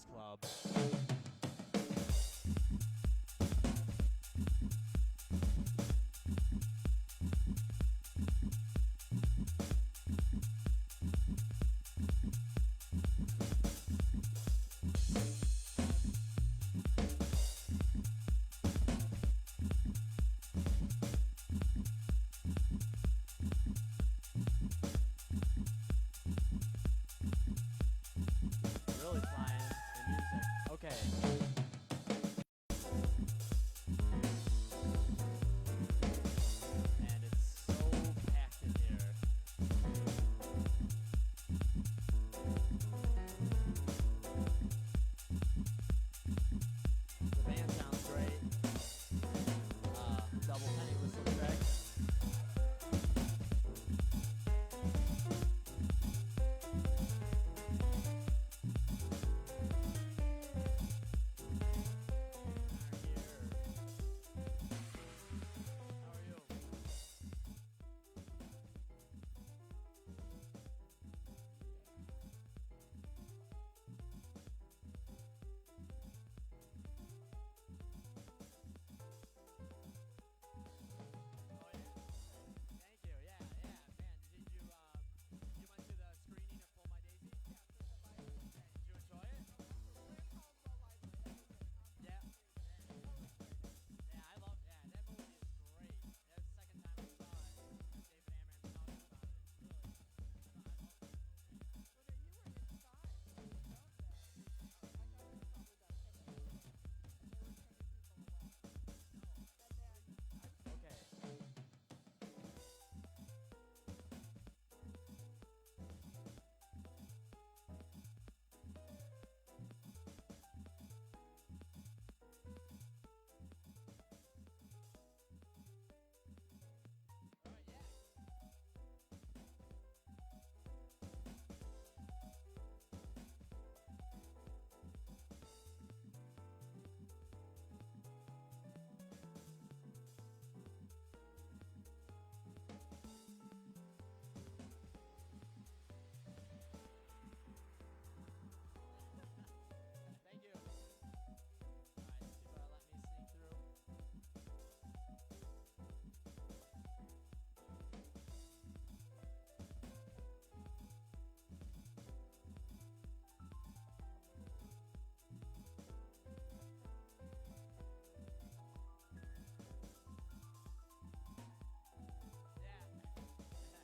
Jazz Club. Really flying the music. Okay. And it's so packed in here. The band sounds great. Double penny whistle track. How are you? Oh yeah. Thank you. Yeah, yeah, man. Did you went to the screening of Pull My Daisy? Did you enjoy it? Yeah. Yeah, I love. Yeah, that movie is great. That's the second time I saw it. David Ammons talking about it. It's really. I love that movie. Okay. All right. Yeah. Thank you. All right. People let me sneak through. Yeah. I hope. Hear a little bit right now. They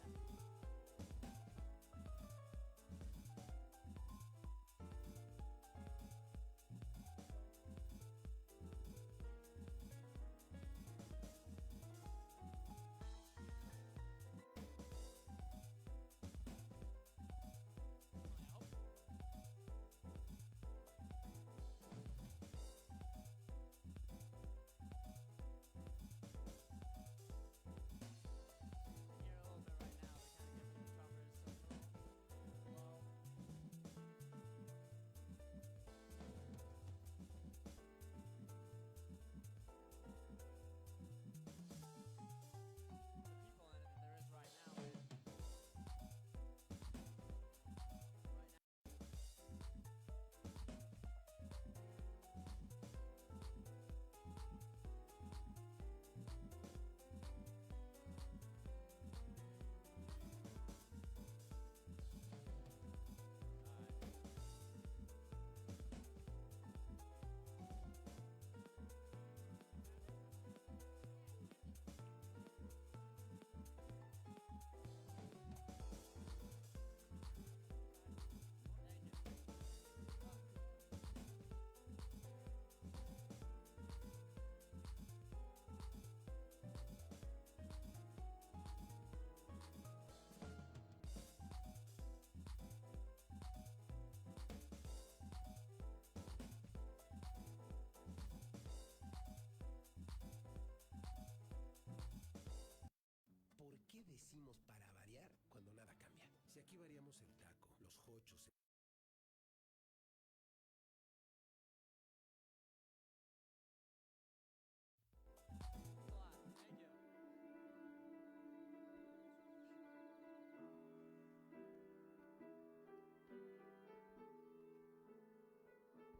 kind of give me the drummers some low. The people in it that there is right now. Right now. Thank you. ¿Por qué decimos para variar cuando nada cambia? Si aquí variamos el taco, los hochos, Thanks a lot. Thank you.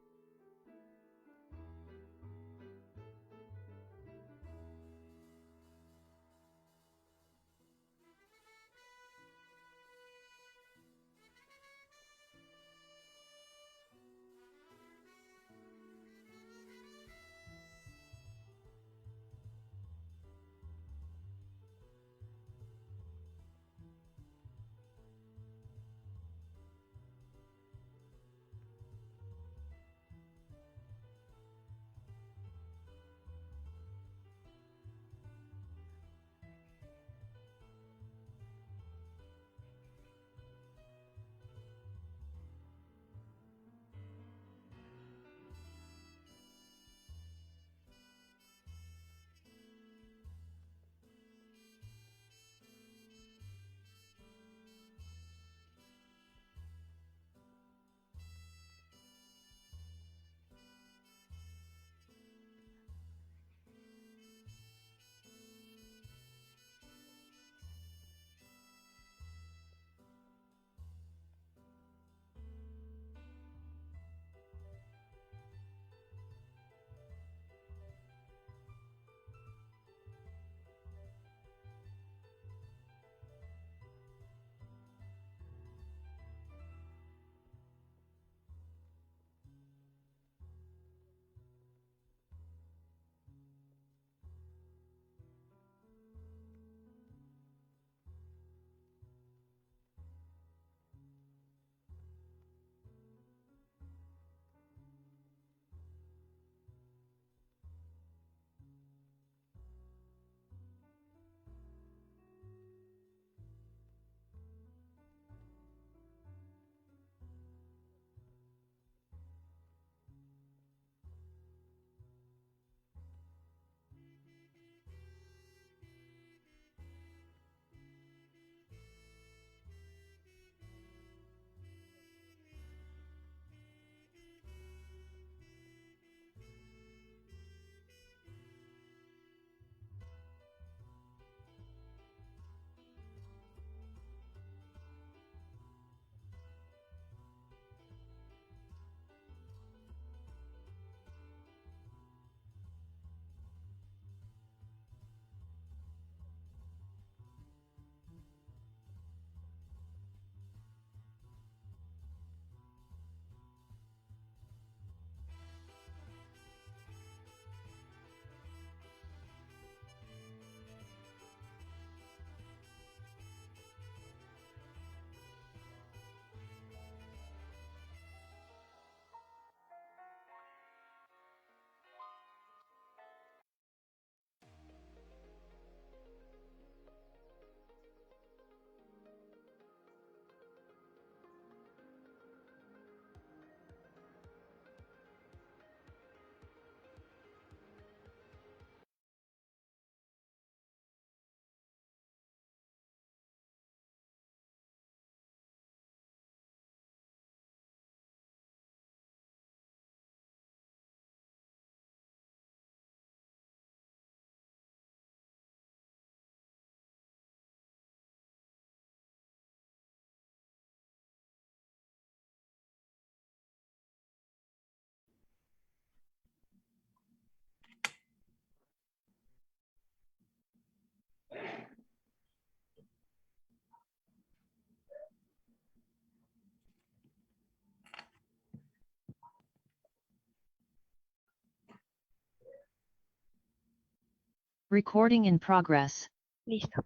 Recording in progress. Listo.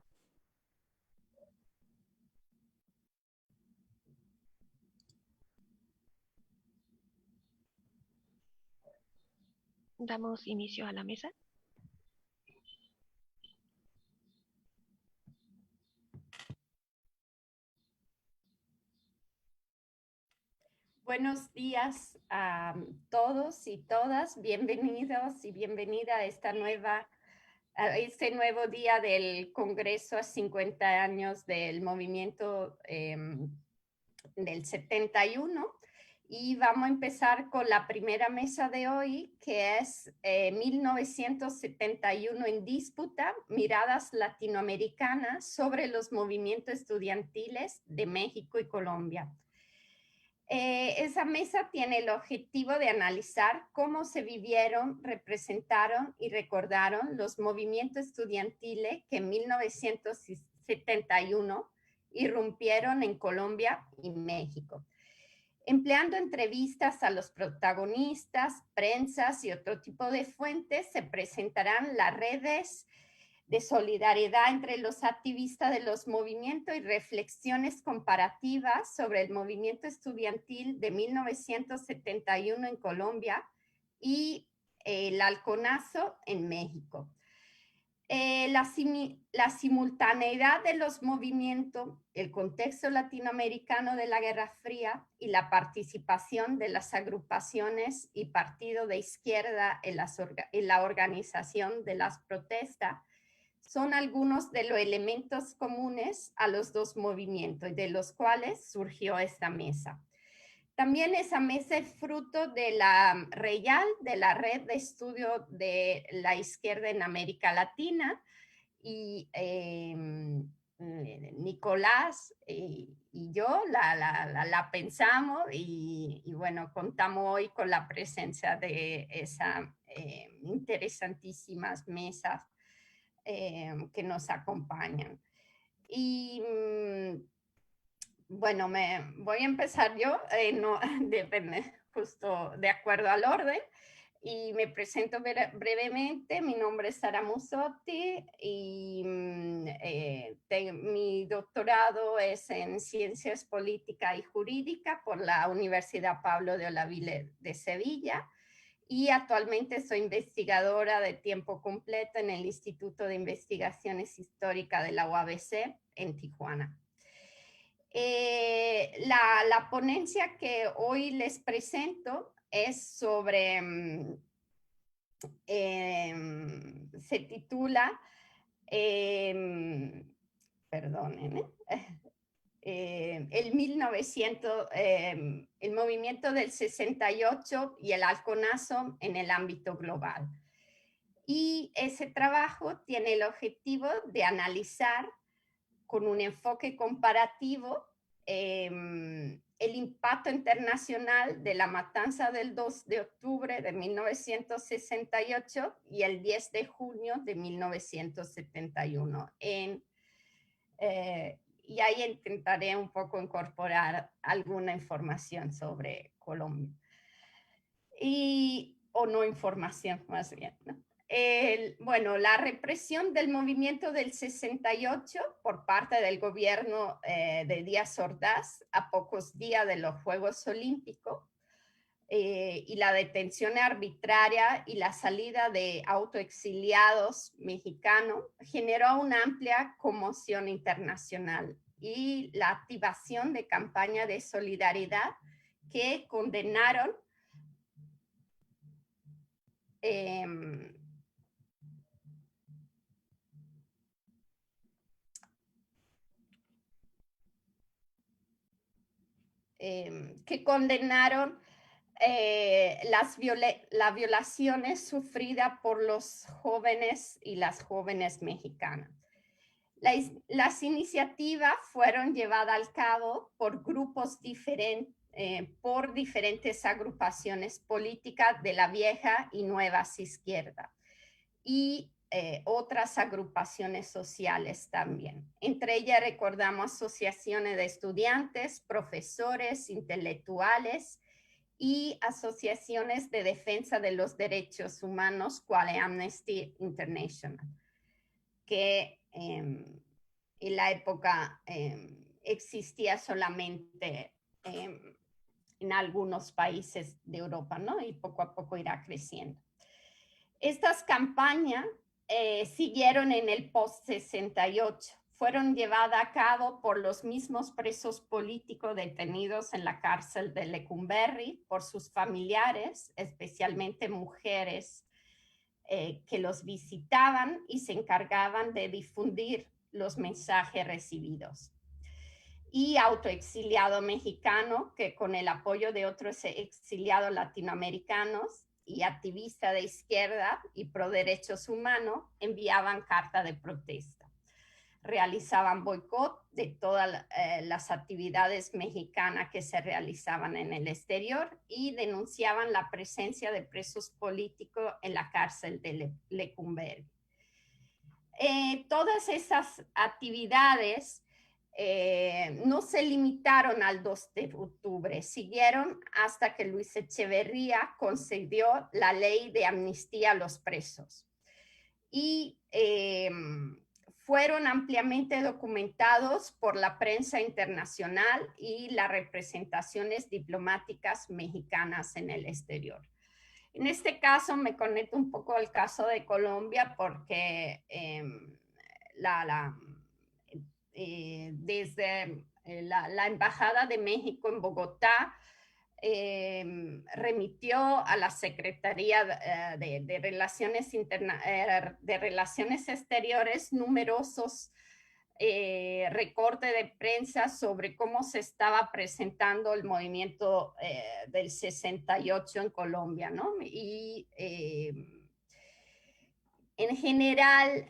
Damos inicio a la mesa. Buenos días a todos y todas. Bienvenidos y bienvenida a este nuevo día del Congreso a 50 años del movimiento del 71. Y vamos a empezar con la primera mesa de hoy, que es 1971 en disputa, miradas latinoamericanas sobre los movimientos estudiantiles de México y Colombia. Esa mesa tiene el objetivo de analizar cómo se vivieron, representaron y recordaron los movimientos estudiantiles que en 1971 irrumpieron en Colombia y México. Empleando entrevistas a los protagonistas, prensas y otro tipo de fuentes, se presentarán las redes de solidaridad entre los activistas de los movimientos y reflexiones comparativas sobre el movimiento estudiantil de 1971 en Colombia y el halconazo en México. La simultaneidad de los movimientos, el contexto latinoamericano de la Guerra Fría y la participación de las agrupaciones y partidos de izquierda en la organización de las protestas son algunos de los elementos comunes a los dos movimientos y de los cuales surgió esta mesa. También esa mesa es fruto de la REYAL, de la Red de Estudio de la Izquierda en América Latina, y Nicolás y yo la pensamos y bueno, contamos hoy con la presencia de esas interesantísimas mesas que nos acompañan. Y bueno, voy a empezar yo, no, depende, justo de acuerdo al orden, y me presento brevemente. Mi nombre es Sara Musotti y mi doctorado es en Ciencias Políticas y Jurídica por la Universidad Pablo de Olavide de Sevilla. Y actualmente soy investigadora de tiempo completo en el Instituto de Investigaciones Históricas de la UABC en Tijuana. La ponencia que hoy les presento es sobre, se titula, perdonen, el movimiento del 68 y el halconazo en el ámbito global. Y ese trabajo tiene el objetivo de analizar con un enfoque comparativo el impacto internacional de la matanza del 2 de octubre de 1968 y el 10 de junio de 1971 y ahí intentaré un poco incorporar alguna información sobre Colombia. O no información, más bien, ¿no? Bueno, la represión del movimiento del 68 por parte del gobierno de Díaz Ordaz a pocos días de los Juegos Olímpicos y la detención arbitraria y la salida de autoexiliados mexicanos generó una amplia conmoción internacional y la activación de campañas de solidaridad que condenaron las violaciones sufridas por los jóvenes y las jóvenes mexicanas. Las iniciativas fueron llevadas al cabo por grupos diferentes, por diferentes agrupaciones políticas de la vieja y nuevas izquierdas y otras agrupaciones sociales también. Entre ellas recordamos asociaciones de estudiantes, profesores, intelectuales y asociaciones de defensa de los derechos humanos, cual Amnesty International. que en la época existía solamente en algunos países de Europa, ¿no? Y poco a poco irá creciendo. Estas campañas siguieron en el post-68. Fueron llevadas a cabo por los mismos presos políticos detenidos en la cárcel de Lecumberri, por sus familiares, especialmente mujeres que los visitaban y se encargaban de difundir los mensajes recibidos. Y autoexiliado mexicano que con el apoyo de otros exiliados latinoamericanos y activistas de izquierda y pro derechos humanos enviaban cartas de protesta. Realizaban boicot de todas las actividades mexicanas que se realizaban en el exterior y denunciaban la presencia de presos políticos en la cárcel de Lecumberri. Todas esas actividades no se limitaron al 2 de octubre, siguieron hasta que Luis Echeverría concedió la ley de amnistía a los presos. Y fueron ampliamente documentados por la prensa internacional y las representaciones diplomáticas mexicanas en el exterior. En este caso me conecto un poco al caso de Colombia porque desde la Embajada de México en Bogotá remitió a la Secretaría de Relaciones Exteriores numerosos recortes de prensa sobre cómo se estaba presentando el movimiento del 68 en Colombia, ¿no? Y en general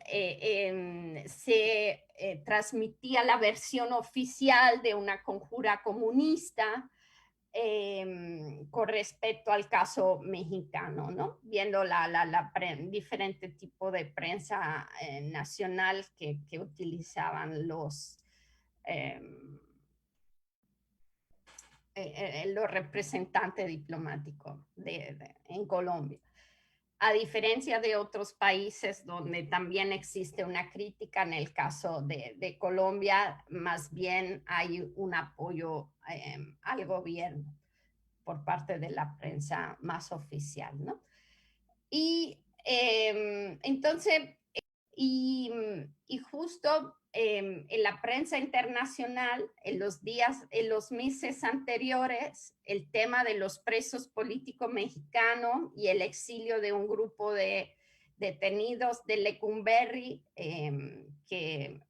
se transmitía la versión oficial de una conjura comunista con respecto al caso mexicano, ¿no? Viendo diferente tipo de prensa nacional que utilizaban los representantes diplomáticos en Colombia. A diferencia de otros países donde también existe una crítica, en el caso de Colombia, más bien hay un apoyo al gobierno por parte de la prensa más oficial, ¿no? Y entonces, y justo en la prensa internacional, en los meses anteriores, el tema de los presos políticos mexicanos y el exilio de un grupo de detenidos de Lecumberri que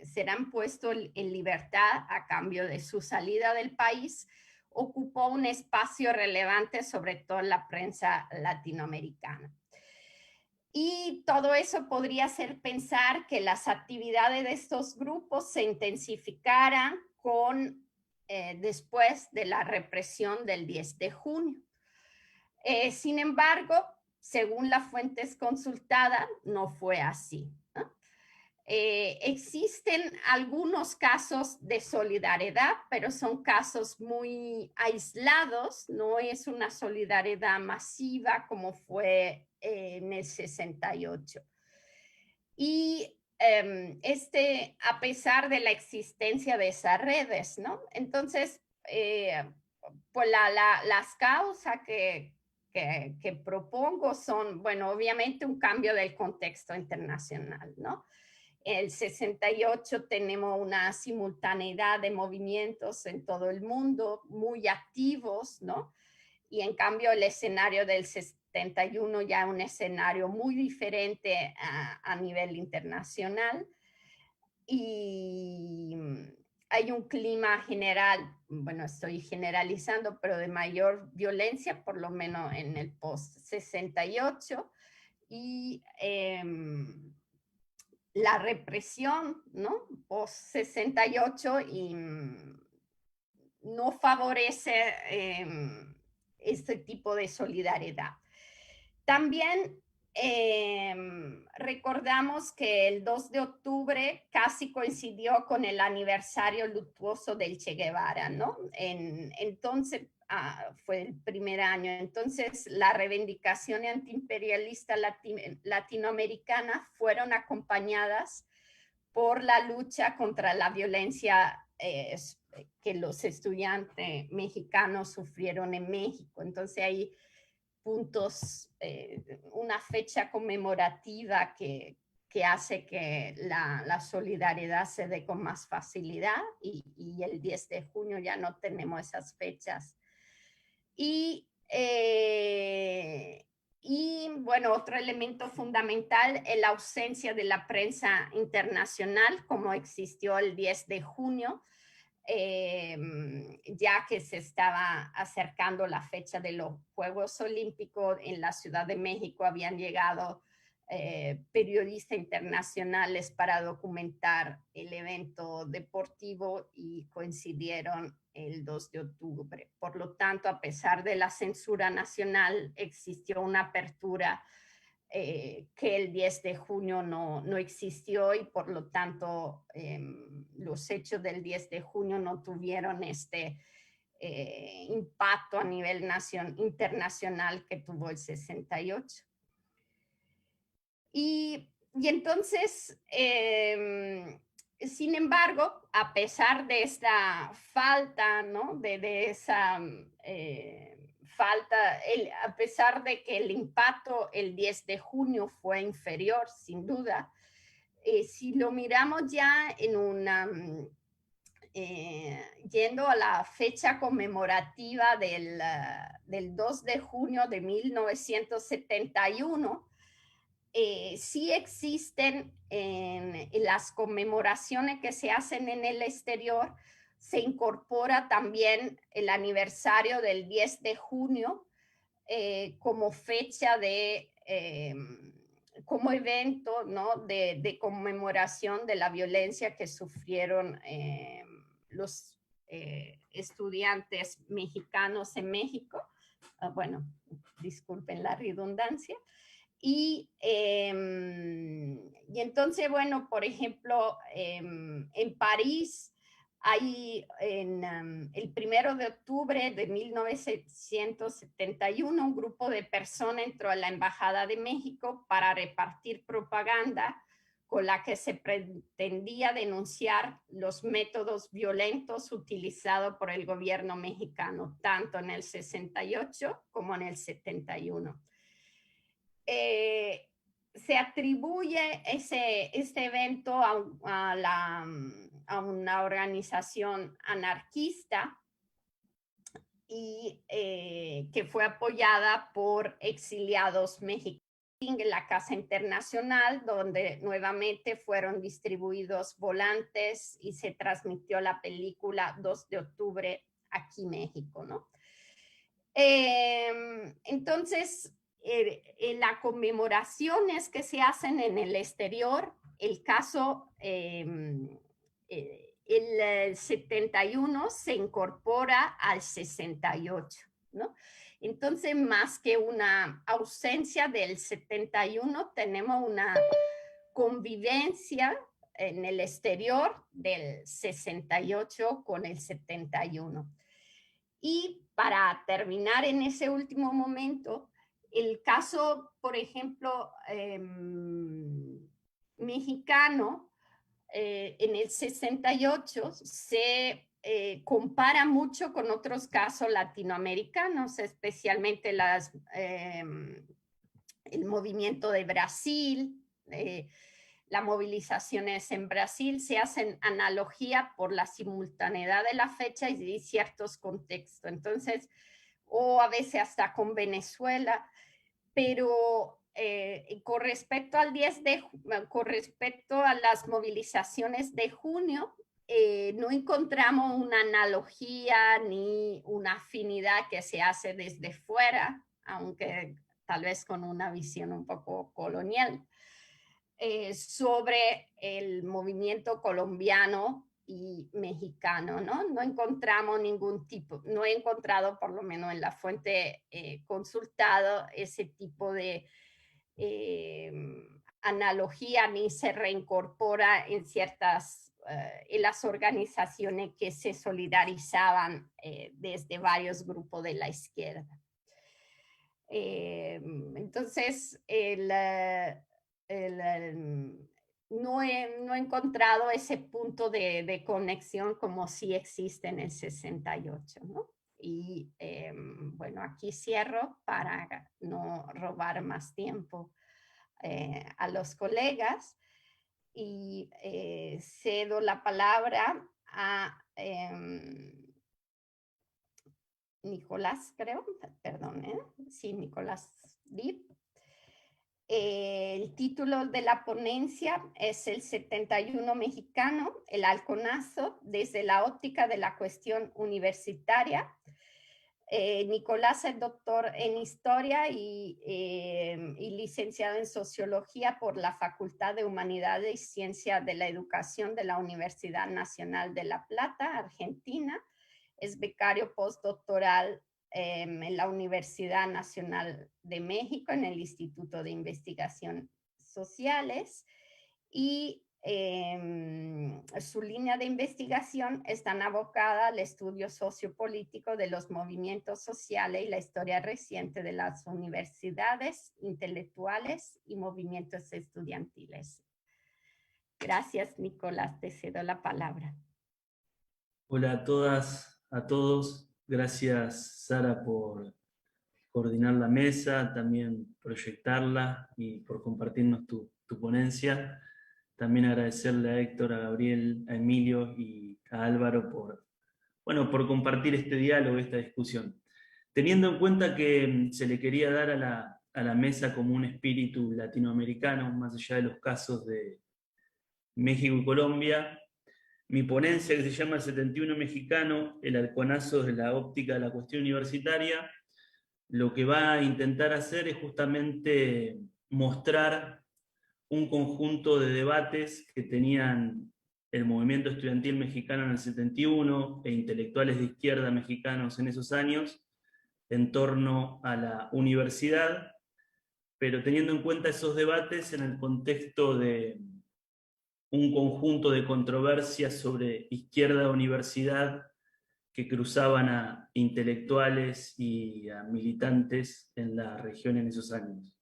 serán puestos en libertad a cambio de su salida del país, ocupó un espacio relevante, sobre todo en la prensa latinoamericana. Y todo eso podría hacer pensar que las actividades de estos grupos se intensificaran después de la represión del 10 de junio. Sin embargo, según las fuentes consultadas, no fue así, ¿no? Existen algunos casos de solidaridad, pero son casos muy aislados, no es una solidaridad masiva como fue en el 68. Y a pesar de la existencia de esas redes, ¿no? Entonces, pues las causas que propongo son, bueno, obviamente un cambio del contexto internacional, ¿no? En el 68 tenemos una simultaneidad de movimientos en todo el mundo muy activos, ¿no? Y en cambio el escenario del 71 ya es un escenario muy diferente a nivel internacional. Y hay un clima general, bueno, estoy generalizando, pero de mayor violencia, por lo menos en el post-68. Y la represión, ¿no? Post-68 y no favorece este tipo de solidaridad. También recordamos que el 2 de octubre casi coincidió con el aniversario luctuoso del Che Guevara, ¿no? Entonces fue el primer año. Entonces, la reivindicación antiimperialista latinoamericana fueron acompañadas por la lucha contra la violencia que los estudiantes mexicanos sufrieron en México. Entonces, hay puntos, una fecha conmemorativa que hace que la solidaridad se dé con más facilidad y el 10 de junio ya no tenemos esas fechas. Y bueno, otro elemento fundamental es la ausencia de la prensa internacional como existió el 10 de junio, ya que se estaba acercando la fecha de los Juegos Olímpicos. En la Ciudad de México habían llegado periodistas internacionales para documentar el evento deportivo y coincidieron el 2 de octubre. Por lo tanto, a pesar de la censura nacional, existió una apertura que el 10 de junio no existió y por lo tanto los hechos del 10 de junio no tuvieron este impacto a nivel internacional que tuvo el 68. Y entonces, sin embargo, a pesar de esta falta, ¿no? de esa falta, a pesar de que el impacto el 10 de junio fue inferior, sin duda, si lo miramos ya en una, yendo a la fecha conmemorativa del 2 de junio de 1971, sí existen en las conmemoraciones que se hacen en el exterior, se incorpora también el aniversario del 10 de junio como fecha como evento, ¿no? de conmemoración de la violencia que sufrieron los estudiantes mexicanos en México. Bueno, disculpen la redundancia. Y entonces, bueno, por ejemplo, en París hay el 1 de octubre de 1971 un grupo de personas entró a la Embajada de México para repartir propaganda con la que se pretendía denunciar los métodos violentos utilizados por el gobierno mexicano, tanto en el 68 como en el 71. Se atribuye este evento a una organización anarquista y que fue apoyada por exiliados mexicanos en la Casa Internacional, donde nuevamente fueron distribuidos volantes y se transmitió la película 2 de octubre aquí en México, ¿no? Entonces, en las conmemoraciones que se hacen en el exterior, el caso, el 71 se incorpora al 68, ¿no? Entonces, más que una ausencia del 71, tenemos una convivencia en el exterior del 68 con el 71. Y para terminar en ese último momento, el caso, por ejemplo, mexicano, en el 68 se compara mucho con otros casos latinoamericanos, especialmente el movimiento de Brasil, las movilizaciones en Brasil, se hacen analogía por la simultaneidad de la fecha y ciertos contextos. Entonces, o a veces hasta con Venezuela, pero con respecto con respecto a las movilizaciones de junio, no encontramos una analogía ni una afinidad que se hace desde fuera, aunque tal vez con una visión un poco colonial, sobre el movimiento colombiano y mexicano, ¿no? No encontramos ningún tipo, no he encontrado, por lo menos en la fuente consultado, ese tipo de analogía ni se reincorpora en ciertas y las organizaciones que se solidarizaban desde varios grupos de la izquierda. Entonces, no he encontrado ese punto de conexión como sí existe en el 68, ¿no? Y bueno, aquí cierro para no robar más tiempo a los colegas y cedo la palabra a Nicolás, creo, perdón, sí, Nicolás Dib. El título de la ponencia es El 71 mexicano, el halconazo desde la óptica de la cuestión universitaria. Nicolás es doctor en historia y licenciado en sociología por la Facultad de Humanidades y Ciencias de la Educación de la Universidad Nacional de La Plata, Argentina. Es becario postdoctoral en la Universidad Nacional de México, en el Instituto de Investigación Sociales, y su línea de investigación está abocada al estudio sociopolítico de los movimientos sociales y la historia reciente de las universidades, intelectuales y movimientos estudiantiles. Gracias, Nicolás, te cedo la palabra. Hola a todas, a todos. Gracias, Sara, por coordinar la mesa, también proyectarla y por compartirnos tu ponencia. También agradecerle a Héctor, a Gabriel, a Emilio y a Álvaro por compartir este diálogo, esta discusión. Teniendo en cuenta que se le quería dar a la mesa como un espíritu latinoamericano, más allá de los casos de México y Colombia, mi ponencia, que se llama El 71 mexicano, el halconazo desde la óptica de la cuestión universitaria, lo que va a intentar hacer es justamente mostrar un conjunto de debates que tenían el movimiento estudiantil mexicano en el 71 e intelectuales de izquierda mexicanos en esos años en torno a la universidad, pero teniendo en cuenta esos debates en el contexto de un conjunto de controversias sobre izquierda-universidad que cruzaban a intelectuales y a militantes en la región en esos años.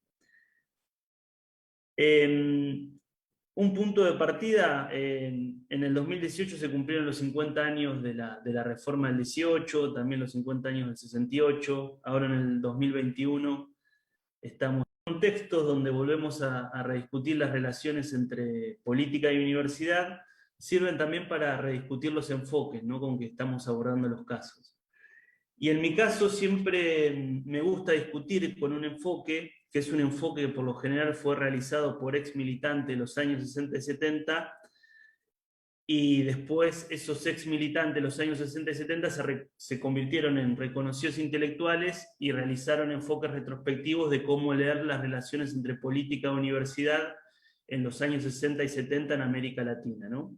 Un punto de partida, en el 2018 se cumplieron los 50 años de la reforma del 18, también los 50 años del 68, ahora en el 2021 estamos en contextos donde volvemos a rediscutir las relaciones entre política y universidad, sirven también para rediscutir los enfoques, ¿no?, con que estamos abordando los casos. Y en mi caso siempre me gusta discutir con un enfoque, que es un enfoque que por lo general fue realizado por ex militantes de los años 60 y 70, y después esos ex militantes de los años 60 y 70 se convirtieron en reconocidos intelectuales y realizaron enfoques retrospectivos de cómo leer las relaciones entre política y universidad en los años 60 y 70 en América Latina, ¿no?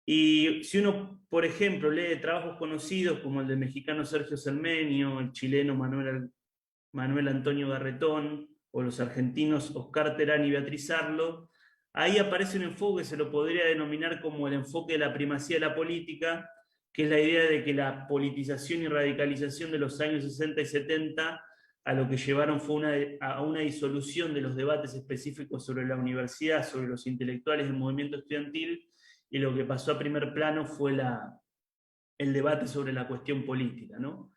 Y si uno, por ejemplo, lee trabajos conocidos como el del mexicano Sergio Cermenio, el chileno Manuel Antonio Garretón, o los argentinos Oscar Terán y Beatriz Arlo, ahí aparece un enfoque que se lo podría denominar como el enfoque de la primacía de la política, que es la idea de que la politización y radicalización de los años 60 y 70 a lo que llevaron fue a una disolución de los debates específicos sobre la universidad, sobre los intelectuales del movimiento estudiantil, y lo que pasó a primer plano fue el debate sobre la cuestión política, ¿no?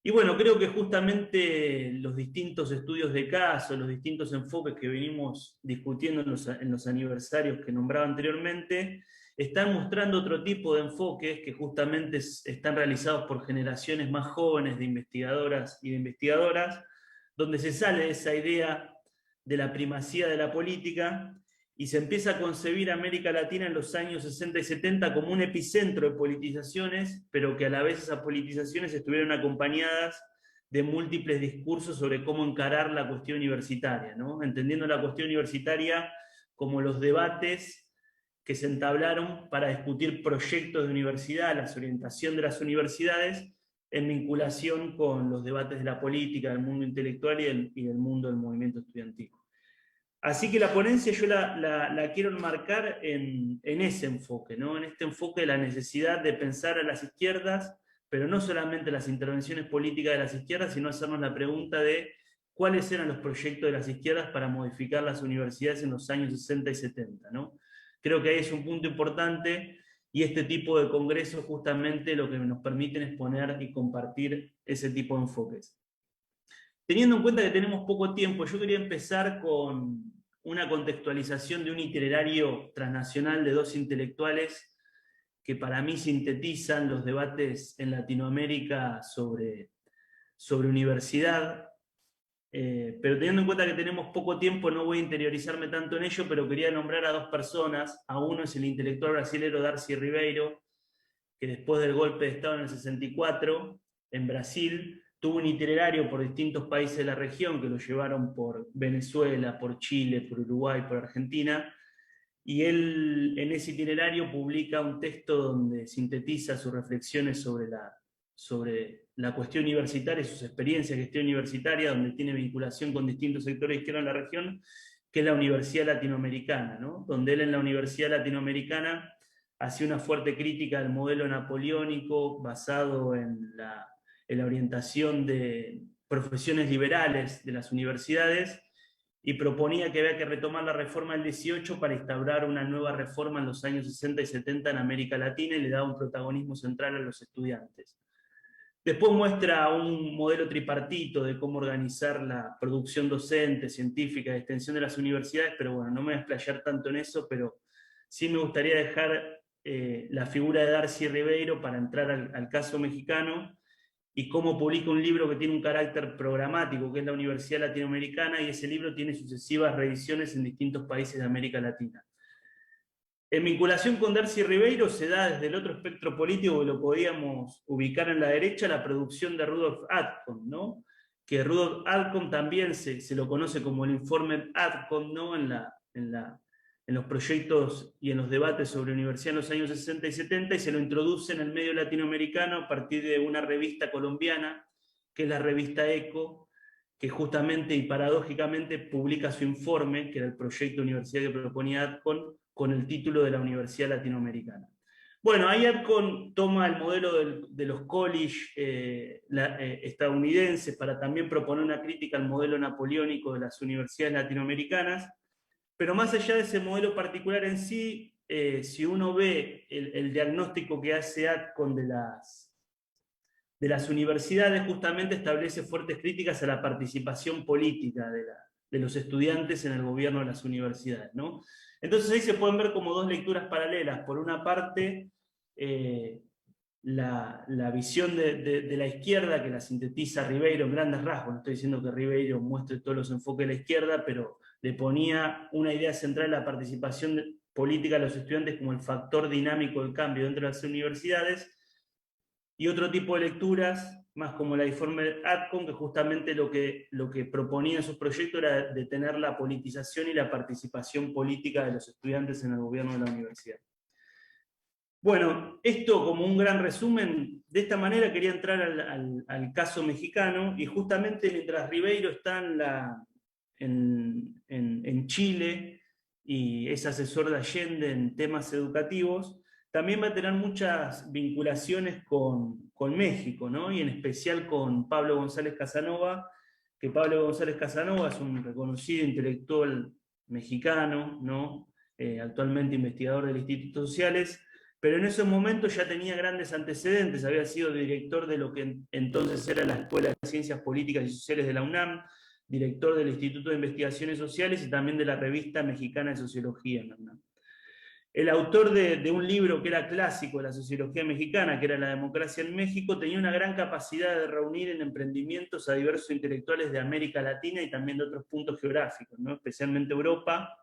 Y bueno, creo que justamente los distintos estudios de caso, los distintos enfoques que venimos discutiendo en los aniversarios que nombraba anteriormente, están mostrando otro tipo de enfoques que justamente están realizados por generaciones más jóvenes de investigadoras y de investigadoras, donde se sale de esa idea de la primacía de la política y se empieza a concebir América Latina en los años 60 y 70 como un epicentro de politizaciones, pero que a la vez esas politizaciones estuvieron acompañadas de múltiples discursos sobre cómo encarar la cuestión universitaria, ¿no? Entendiendo la cuestión universitaria como los debates que se entablaron para discutir proyectos de universidad, la orientación de las universidades, en vinculación con los debates de la política, del mundo intelectual y del mundo del movimiento estudiantil. Así que la ponencia yo la quiero enmarcar en ese enfoque, ¿no? En este enfoque de la necesidad de pensar a las izquierdas, pero no solamente las intervenciones políticas de las izquierdas, sino hacernos la pregunta de cuáles eran los proyectos de las izquierdas para modificar las universidades en los años 60 y 70, ¿no? Creo que ahí es un punto importante, y este tipo de congresos justamente lo que nos permiten es poner y compartir ese tipo de enfoques. Teniendo en cuenta que tenemos poco tiempo, yo quería empezar con una contextualización de un itinerario transnacional de dos intelectuales que para mí sintetizan los debates en Latinoamérica sobre universidad. Pero teniendo en cuenta que tenemos poco tiempo, no voy a interiorizarme tanto en ello, pero quería nombrar a dos personas. A uno es el intelectual brasilero Darcy Ribeiro, que después del golpe de Estado en el 64, en Brasil, tuvo un itinerario por distintos países de la región que lo llevaron por Venezuela, por Chile, por Uruguay, por Argentina, y él en ese itinerario publica un texto donde sintetiza sus reflexiones sobre la cuestión universitaria y sus experiencias de gestión universitaria, donde tiene vinculación con distintos sectores de izquierda en la región, que es la Universidad Latinoamericana, ¿no? Donde él en la Universidad Latinoamericana hacía una fuerte crítica al modelo napoleónico basado en la orientación de profesiones liberales de las universidades, y proponía que había que retomar la reforma del 18 para instaurar una nueva reforma en los años 60 y 70 en América Latina, y le daba un protagonismo central a los estudiantes. Después muestra un modelo tripartito de cómo organizar la producción docente, científica, de extensión de las universidades, pero bueno, no me voy a explayar tanto en eso, pero sí me gustaría dejar la figura de Darcy Ribeiro para entrar al caso mexicano, y cómo publica un libro que tiene un carácter programático, que es la Universidad Latinoamericana, y ese libro tiene sucesivas reediciones en distintos países de América Latina. En vinculación con Darcy Ribeiro se da desde el otro espectro político, que lo podíamos ubicar en la derecha, la producción de Rudolf Atkin, ¿no? Que Rudolf Atkin también se lo conoce como el informe Atkin, ¿no? En los proyectos y en los debates sobre universidad en los años 60 y 70, y se lo introduce en el medio latinoamericano a partir de una revista colombiana, que es la revista ECO, que justamente y paradójicamente publica su informe, que era el proyecto de universidad que proponía Atkin, con el título de la Universidad Latinoamericana. Bueno, ahí Atkin toma el modelo de los college estadounidenses para también proponer una crítica al modelo napoleónico de las universidades latinoamericanas, pero más allá de ese modelo particular en sí, si uno ve el diagnóstico que hace Atkin de las universidades, justamente establece fuertes críticas a la participación política de los estudiantes en el gobierno de las universidades, ¿no? Entonces ahí se pueden ver como dos lecturas paralelas. Por una parte, la visión de la izquierda, que la sintetiza Ribeiro en grandes rasgos. No estoy diciendo que Ribeiro muestre todos los enfoques de la izquierda, pero le ponía una idea central a la participación política de los estudiantes como el factor dinámico del cambio dentro de las universidades, y otro tipo de lecturas, más como la informe de Atkin, que justamente lo que proponía en sus proyectos era detener la politización y la participación política de los estudiantes en el gobierno de la universidad. Bueno, esto como un gran resumen. De esta manera quería entrar al caso mexicano, y justamente mientras Ribeiro está en Chile y es asesor de Allende en temas educativos, también va a tener muchas vinculaciones con México, ¿no? Y en especial con Pablo González Casanova, que Pablo González Casanova es un reconocido intelectual mexicano, ¿no? Actualmente investigador del Instituto Sociales, pero en esos momentos ya tenía grandes antecedentes. Había sido director de lo que entonces era la Escuela de Ciencias Políticas y Sociales de la UNAM, director del Instituto de Investigaciones Sociales y también de la Revista Mexicana de Sociología en la UNAM. El autor de un libro que era clásico de la sociología mexicana, que era La democracia en México, tenía una gran capacidad de reunir en emprendimientos a diversos intelectuales de América Latina y también de otros puntos geográficos, ¿no? Especialmente Europa.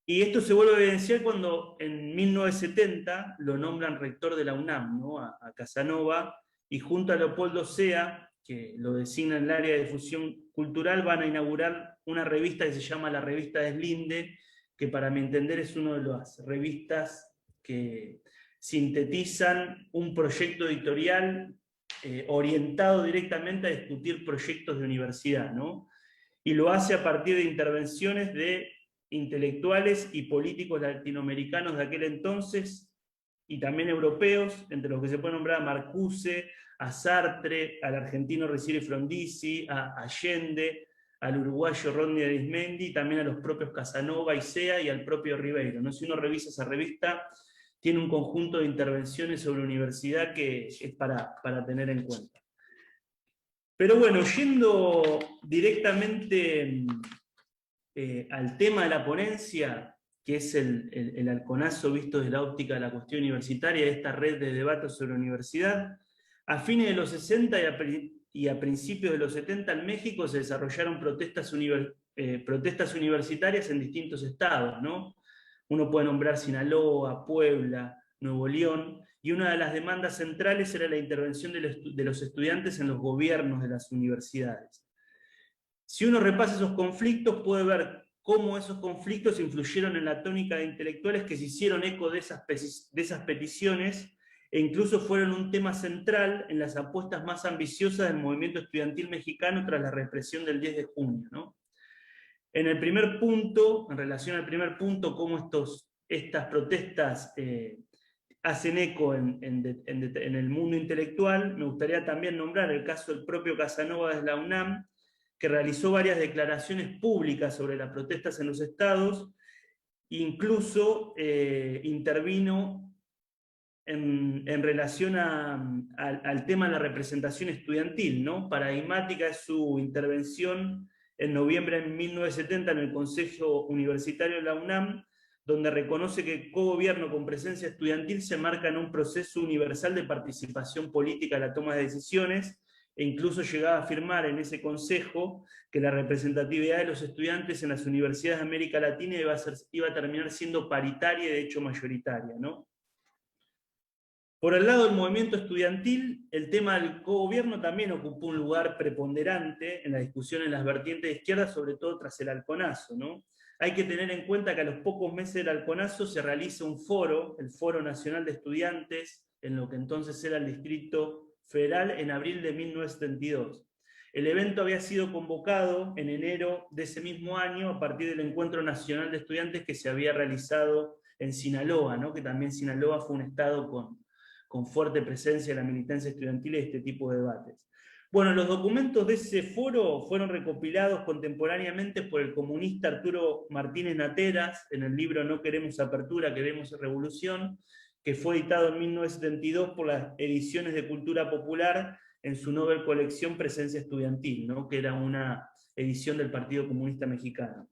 Y esto se vuelve a evidenciar cuando en 1970 lo nombran rector de la UNAM, ¿no? a Casanova, y junto a Leopoldo Sea, que lo designa en el área de difusión cultural, van a inaugurar una revista que se llama la Revista Deslinde, que para mi entender es una de las revistas que sintetizan un proyecto editorial orientado directamente a discutir proyectos de universidad, ¿no? y lo hace a partir de intervenciones de intelectuales y políticos latinoamericanos de aquel entonces, y también europeos, entre los que se puede nombrar a Marcuse, a Sartre, al argentino Ricieri Frondizi, a Allende, al uruguayo Rodney Arismendi, también a los propios Casanova, Isea y al propio Ribeiro, ¿no? Si uno revisa esa revista, tiene un conjunto de intervenciones sobre la universidad que es para tener en cuenta. Pero bueno, yendo directamente al tema de la ponencia, que es el halconazo visto desde la óptica de la cuestión universitaria, de esta red de debates sobre la universidad, a fines de los 60 y a principios de los 70 en México se desarrollaron protestas universitarias en distintos estados, ¿no? Uno puede nombrar Sinaloa, Puebla, Nuevo León, y una de las demandas centrales era la intervención de los estudiantes en los gobiernos de las universidades. Si uno repasa esos conflictos, puede ver cómo esos conflictos influyeron en la tónica de intelectuales que se hicieron eco de esas peticiones, e incluso fueron un tema central en las apuestas más ambiciosas del movimiento estudiantil mexicano tras la represión del 10 de junio, ¿no? En el primer punto, en relación al primer punto, cómo estas protestas hacen eco en el mundo intelectual, me gustaría también nombrar el caso del propio Casanova desde la UNAM, que realizó varias declaraciones públicas sobre las protestas en los estados, incluso intervino en relación al tema de la representación estudiantil, ¿no? Paradigmática es su intervención en noviembre de 1970 en el Consejo Universitario de la UNAM, donde reconoce que el cogobierno con presencia estudiantil se marca en un proceso universal de participación política en la toma de decisiones, e incluso llegaba a afirmar en ese consejo que la representatividad de los estudiantes en las universidades de América Latina iba a terminar siendo paritaria y de hecho mayoritaria, ¿no? Por el lado del movimiento estudiantil, el tema del cogobierno también ocupó un lugar preponderante en la discusión en las vertientes de izquierda, sobre todo tras el halconazo, ¿no? Hay que tener en cuenta que a los pocos meses del halconazo se realiza un foro, el Foro Nacional de Estudiantes, en lo que entonces era el Distrito Federal, en abril de 1972. El evento había sido convocado en enero de ese mismo año a partir del Encuentro Nacional de Estudiantes que se había realizado en Sinaloa, ¿no? Que también Sinaloa fue un estado con fuerte presencia de la militancia estudiantil y este tipo de debates. Bueno, los documentos de ese foro fueron recopilados contemporáneamente por el comunista Arturo Martínez Nateras en el libro No queremos apertura, queremos revolución, que fue editado en 1972 por las ediciones de Cultura Popular en su novel colección Presencia Estudiantil, ¿no? Que era una edición del Partido Comunista Mexicano.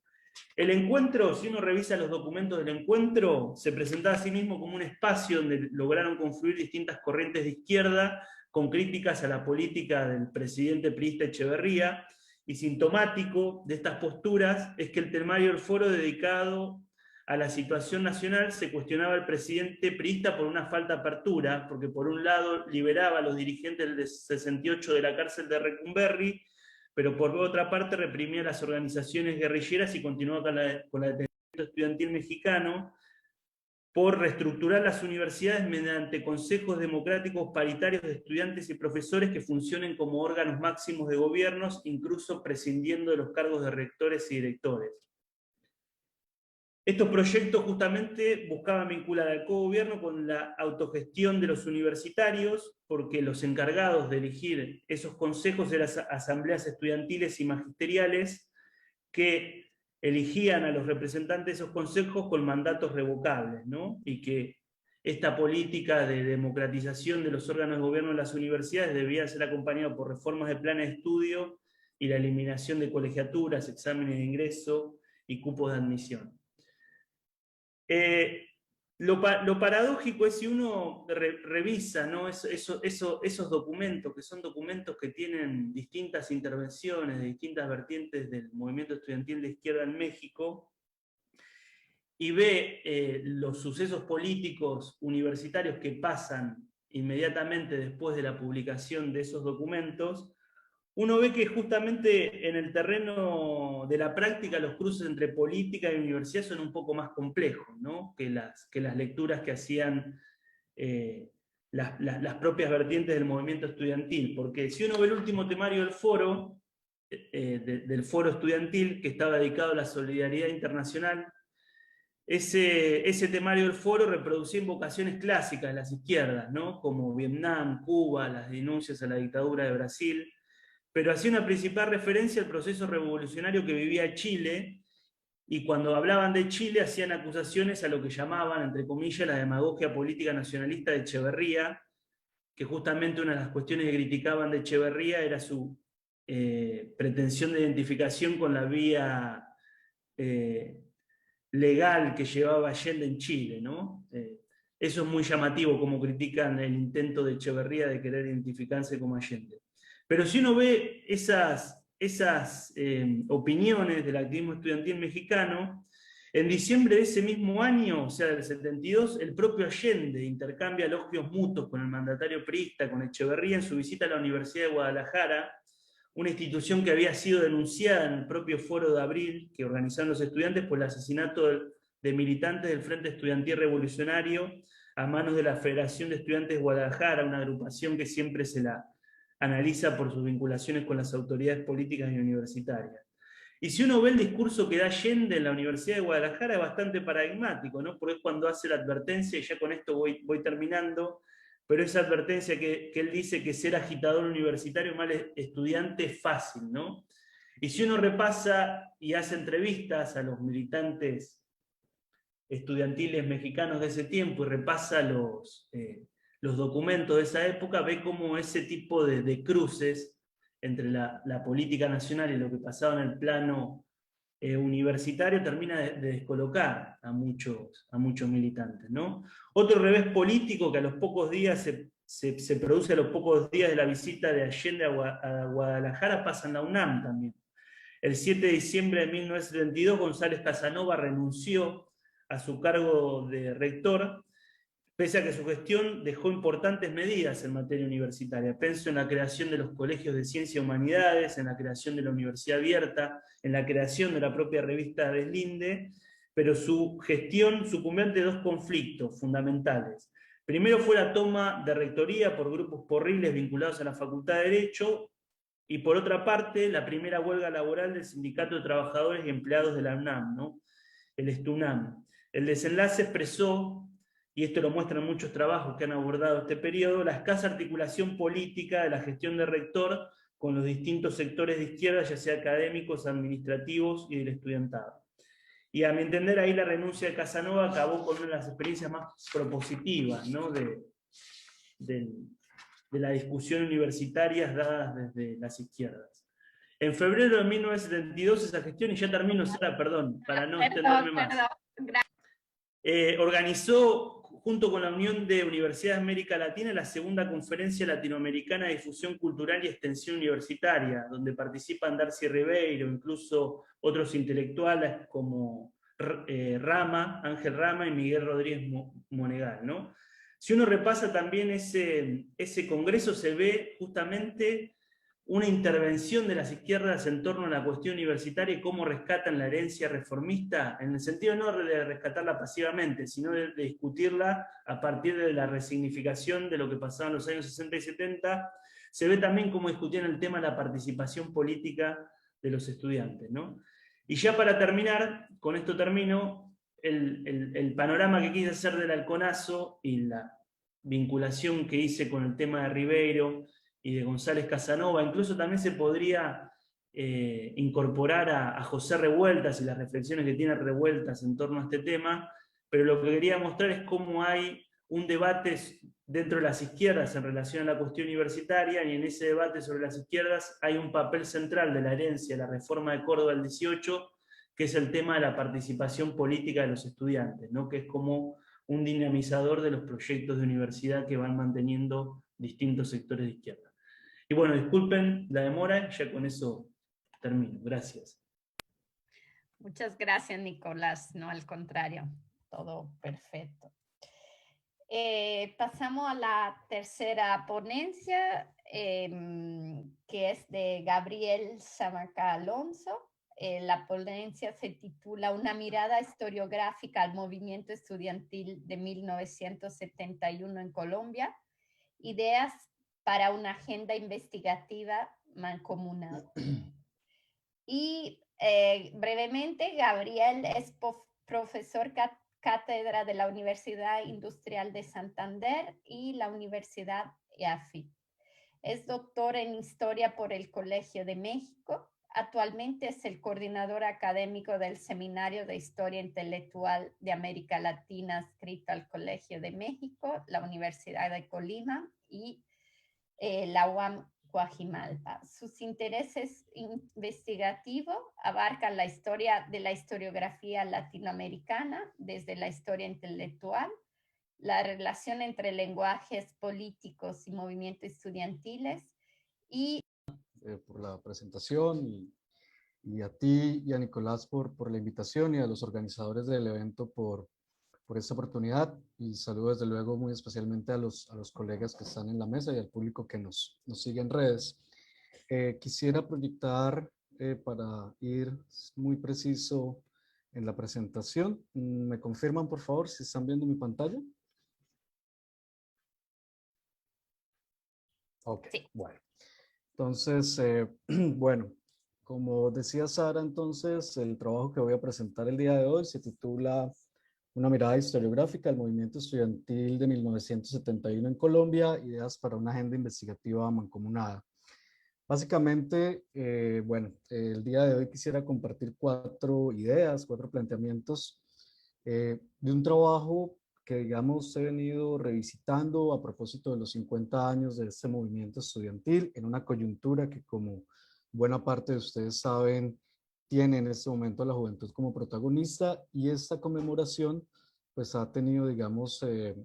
El encuentro, si uno revisa los documentos del encuentro, se presentaba a sí mismo como un espacio donde lograron confluir distintas corrientes de izquierda con críticas a la política del presidente priista Echeverría, y sintomático de estas posturas es que el temario del foro dedicado a la situación nacional se cuestionaba al presidente priista por una falta de apertura, porque por un lado liberaba a los dirigentes del 68 de la cárcel de Recumberri, pero por otra parte reprimía las organizaciones guerrilleras y continuaba con la detención estudiantil mexicano por reestructurar las universidades mediante consejos democráticos paritarios de estudiantes y profesores que funcionen como órganos máximos de gobiernos, incluso prescindiendo de los cargos de rectores y directores. Estos proyectos justamente buscaban vincular al cogobierno con la autogestión de los universitarios, porque los encargados de elegir esos consejos eran las asambleas estudiantiles y magisteriales que elegían a los representantes de esos consejos con mandatos revocables, ¿no? Y que esta política de democratización de los órganos de gobierno de las universidades debía ser acompañada por reformas de planes de estudio y la eliminación de colegiaturas, exámenes de ingreso y cupos de admisión. Lo paradójico es si uno revisa, ¿no? esos documentos, que son documentos que tienen distintas intervenciones de distintas vertientes del movimiento estudiantil de izquierda en México, y ve los sucesos políticos universitarios que pasan inmediatamente después de la publicación de esos documentos, uno ve que justamente en el terreno de la práctica los cruces entre política y universidad son un poco más complejos, ¿no? que las lecturas que hacían las propias vertientes del movimiento estudiantil. Porque si uno ve el último temario del foro, del foro estudiantil que estaba dedicado a la solidaridad internacional. Ese temario del foro reproducía invocaciones clásicas de las izquierdas, ¿no? Como Vietnam, Cuba, las denuncias a la dictadura de Brasil, pero hacía una principal referencia al proceso revolucionario que vivía Chile, y cuando hablaban de Chile hacían acusaciones a lo que llamaban, entre comillas, la demagogia política nacionalista de Echeverría, que justamente una de las cuestiones que criticaban de Echeverría era su pretensión de identificación con la vía legal que llevaba Allende en Chile, ¿no? Eso es muy llamativo, como critican el intento de Echeverría de querer identificarse como Allende. Pero si uno ve esas opiniones del activismo estudiantil mexicano, en diciembre de ese mismo año, o sea, del 72, el propio Allende intercambia elogios mutuos con el mandatario priista, con Echeverría, en su visita a la Universidad de Guadalajara, una institución que había sido denunciada en el propio Foro de Abril que organizaron los estudiantes por el asesinato de militantes del Frente Estudiantil Revolucionario a manos de la Federación de Estudiantes de Guadalajara, una agrupación que siempre se la analiza por sus vinculaciones con las autoridades políticas y universitarias. Y si uno ve el discurso que da Allende en la Universidad de Guadalajara, es bastante paradigmático, ¿no? Porque es cuando hace la advertencia, y ya con esto voy terminando, pero esa advertencia que él dice que ser agitador universitario mal estudiante es fácil, ¿no? Y si uno repasa y hace entrevistas a los militantes estudiantiles mexicanos de ese tiempo y repasa los documentos de esa época, ve cómo ese tipo de cruces entre la política nacional y lo que pasaba en el plano universitario termina de descolocar a muchos militantes, ¿no? Otro revés político que a los pocos días se produce a los pocos días de la visita de Allende a Guadalajara pasa en la UNAM también. El 7 de diciembre de 1972 González Casanova renunció a su cargo de rector, pese a que su gestión dejó importantes medidas en materia universitaria. Pienso en la creación de los colegios de ciencia y humanidades, en la creación de la Universidad Abierta, en la creación de la propia revista Deslinde, pero su gestión sucumbió ante dos conflictos fundamentales. Primero fue la toma de rectoría por grupos porriles vinculados a la Facultad de Derecho, y por otra parte, la primera huelga laboral del Sindicato de Trabajadores y Empleados de la UNAM, ¿no? El STUNAM. El desenlace expresó, y esto lo muestran muchos trabajos que han abordado este periodo, la escasa articulación política de la gestión de rector con los distintos sectores de izquierda, ya sea académicos, administrativos y del estudiantado. Y a mi entender ahí la renuncia de Casanova acabó con una de las experiencias más propositivas, ¿no? de la discusión universitaria dadas desde las izquierdas. En febrero de 1972 esa gestión, y ya termino, Sara, perdón, para no extenderme más. Organizó, junto con la Unión de Universidades de América Latina, la segunda conferencia latinoamericana de difusión cultural y extensión universitaria, donde participan Darcy Ribeiro, incluso otros intelectuales como Ángel Rama y Miguel Rodríguez Monegal, ¿no? Si uno repasa también ese congreso, se ve justamente una intervención de las izquierdas en torno a la cuestión universitaria y cómo rescatan la herencia reformista, en el sentido no de rescatarla pasivamente, sino de discutirla a partir de la resignificación de lo que pasaba en los años 60 y 70. Se ve también cómo discutían el tema de la participación política de los estudiantes, ¿no? Y ya para terminar, con esto termino, el panorama que quise hacer del halconazo y la vinculación que hice con el tema de Ribeiro y de González Casanova, incluso también se podría incorporar a José Revueltas y las reflexiones que tiene Revueltas en torno a este tema, pero lo que quería mostrar es cómo hay un debate dentro de las izquierdas en relación a la cuestión universitaria, y en ese debate sobre las izquierdas hay un papel central de la herencia, la reforma de Córdoba del 18, que es el tema de la participación política de los estudiantes, ¿no? Que es como un dinamizador de los proyectos de universidad que van manteniendo distintos sectores de izquierda. Y bueno, disculpen la demora, ya con eso termino. Gracias. Muchas gracias, Nicolás. No, al contrario, todo perfecto. Pasamos a la tercera ponencia, que es de Gabriel Zamaca Alonso. La ponencia se titula Una mirada historiográfica al movimiento estudiantil de 1971 en Colombia, ideas para una agenda investigativa mancomunada. Y brevemente, Gabriel es profesor cátedra de la Universidad Industrial de Santander y la Universidad EAFIT. Es doctor en Historia por el Colegio de México. Actualmente es el coordinador académico del Seminario de Historia Intelectual de América Latina adscrito al Colegio de México, la Universidad de Colima y la UAM Guajimalpa. Sus intereses investigativos abarcan la historia de la historiografía latinoamericana, desde la historia intelectual, la relación entre lenguajes políticos y movimientos estudiantiles y por la presentación y a ti y a Nicolás por la invitación y a los organizadores del evento por esta oportunidad, y saludo desde luego muy especialmente a los colegas que están en la mesa y al público que nos sigue en redes. Quisiera proyectar para ir muy preciso en la presentación. ¿Me confirman por favor si están viendo mi pantalla? Ok, sí. bueno. Entonces, bueno, como decía Sara, entonces el trabajo que voy a presentar el día de hoy se titula Una mirada historiográfica al movimiento estudiantil de 1971 en Colombia, ideas para una agenda investigativa mancomunada. Básicamente, bueno, el día de hoy quisiera compartir 4 ideas, 4 planteamientos de un trabajo que, digamos, he venido revisitando a propósito de los 50 años de este movimiento estudiantil, en una coyuntura que, como buena parte de ustedes saben, tiene en este momento a la juventud como protagonista, y esta conmemoración pues ha tenido, digamos,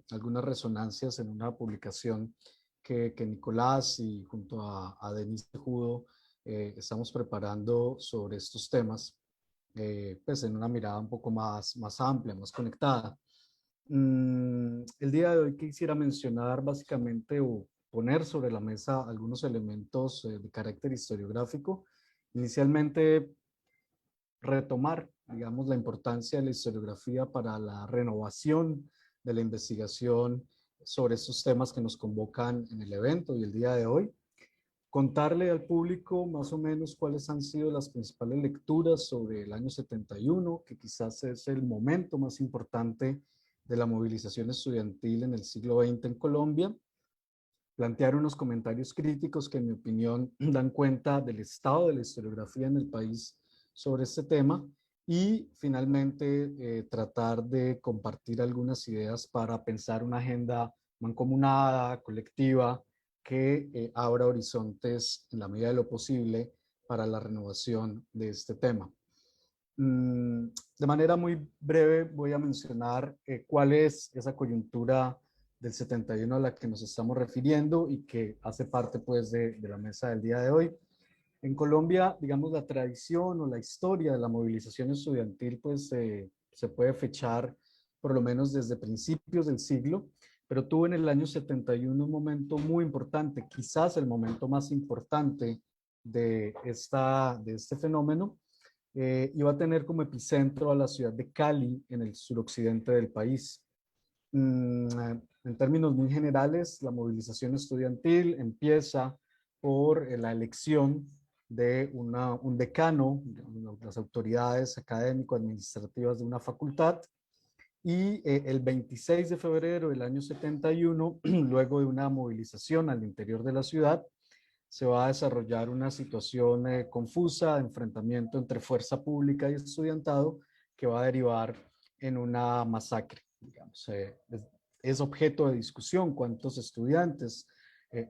algunas resonancias en una publicación que Nicolás y junto a Denise Judo estamos preparando sobre estos temas, pues en una mirada un poco más amplia, más conectada. El día de hoy quisiera mencionar básicamente o poner sobre la mesa algunos elementos de carácter historiográfico. Inicialmente, retomar, digamos, la importancia de la historiografía para la renovación de la investigación sobre estos temas que nos convocan en el evento y el día de hoy. Contarle al público más o menos cuáles han sido las principales lecturas sobre el año 71, que quizás es el momento más importante de la movilización estudiantil en el siglo XX en Colombia. Plantear unos comentarios críticos que, en mi opinión, dan cuenta del estado de la historiografía en el país sobre este tema, y finalmente tratar de compartir algunas ideas para pensar una agenda mancomunada, colectiva, que abra horizontes en la medida de lo posible para la renovación de este tema. De manera muy breve voy a mencionar cuál es esa coyuntura del 71 a la que nos estamos refiriendo y que hace parte pues de la mesa del día de hoy. En Colombia, digamos, la tradición o la historia de la movilización estudiantil pues se puede fechar por lo menos desde principios del siglo, pero tuvo en el año 71 un momento muy importante, quizás el momento más importante de este fenómeno. Iba a tener como epicentro a la ciudad de Cali, en el suroccidente del país. En términos muy generales, la movilización estudiantil empieza por la elección de un decano, las autoridades académico-administrativas de una facultad, y el 26 de febrero del año 71, luego de una movilización al interior de la ciudad, se va a desarrollar una situación confusa de enfrentamiento entre fuerza pública y estudiantado, que va a derivar en una masacre. Digamos, es objeto de discusión cuántos estudiantes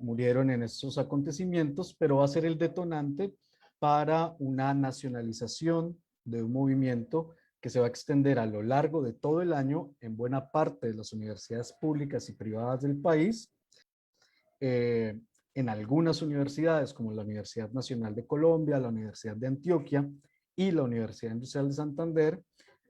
murieron en estos acontecimientos, pero va a ser el detonante para una nacionalización de un movimiento que se va a extender a lo largo de todo el año en buena parte de las universidades públicas y privadas del país. En algunas universidades, como la Universidad Nacional de Colombia, la Universidad de Antioquia y la Universidad Industrial de Santander,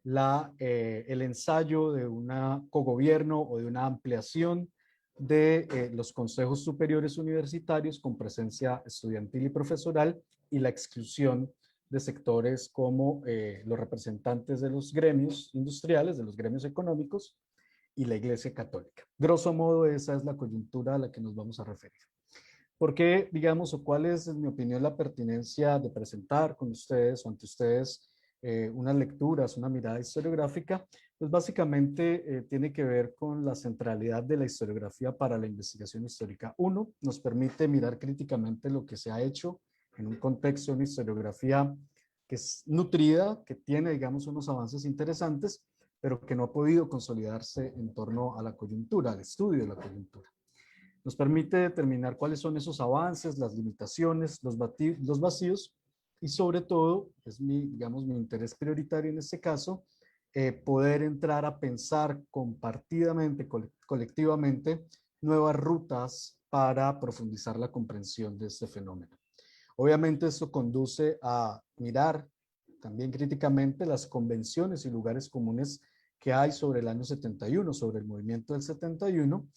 el ensayo de una cogobierno o de una ampliación de los consejos superiores universitarios con presencia estudiantil y profesoral, y la exclusión de sectores como los representantes de los gremios industriales, de los gremios económicos y la Iglesia Católica. Grosso modo, esa es la coyuntura a la que nos vamos a referir. ¿Por qué, digamos, o cuál es, en mi opinión, la pertinencia de presentar con ustedes o ante ustedes unas lecturas, una mirada historiográfica? Pues básicamente tiene que ver con la centralidad de la historiografía para la investigación histórica. Uno, nos permite mirar críticamente lo que se ha hecho en un contexto de una historiografía que es nutrida, que tiene, digamos, unos avances interesantes, pero que no ha podido consolidarse en torno a la coyuntura, al estudio de la coyuntura. Nos permite determinar cuáles son esos avances, las limitaciones, los vacíos y sobre todo, es digamos, mi interés prioritario en este caso, poder entrar a pensar compartidamente, colectivamente, nuevas rutas para profundizar la comprensión de este fenómeno. Obviamente esto conduce a mirar también críticamente las convenciones y lugares comunes que hay sobre el año 71, sobre el movimiento del 71,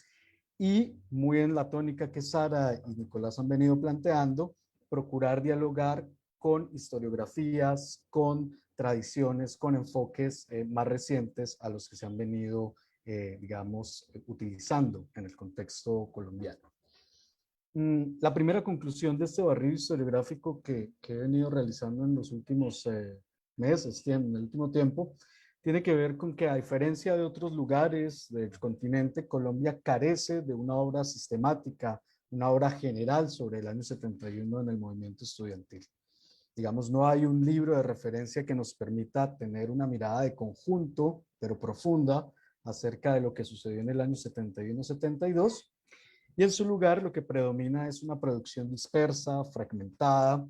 y muy en la tónica que Sara y Nicolás han venido planteando, procurar dialogar con historiografías, con tradiciones, con enfoques más recientes a los que se han venido, digamos, utilizando en el contexto colombiano. La primera conclusión de este barrido historiográfico que he venido realizando en los últimos meses, en el último tiempo, tiene que ver con que, a diferencia de otros lugares del continente, Colombia carece de una obra sistemática, una obra general sobre el año 71 en el movimiento estudiantil. Digamos, no hay un libro de referencia que nos permita tener una mirada de conjunto, pero profunda, acerca de lo que sucedió en el año 71-72. Y en su lugar lo que predomina es una producción dispersa, fragmentada,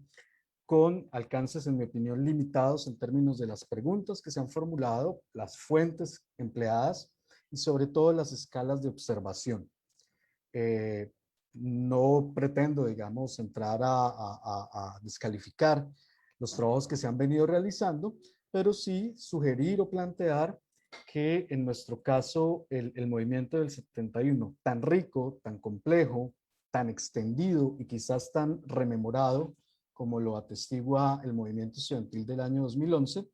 con alcances, en mi opinión, limitados en términos de las preguntas que se han formulado, las fuentes empleadas y sobre todo las escalas de observación. No pretendo, digamos, entrar a descalificar los trabajos que se han venido realizando, pero sí sugerir o plantear que en nuestro caso el movimiento del 71, tan rico, tan complejo, tan extendido y quizás tan rememorado como lo atestigua el movimiento estudiantil del año 2011,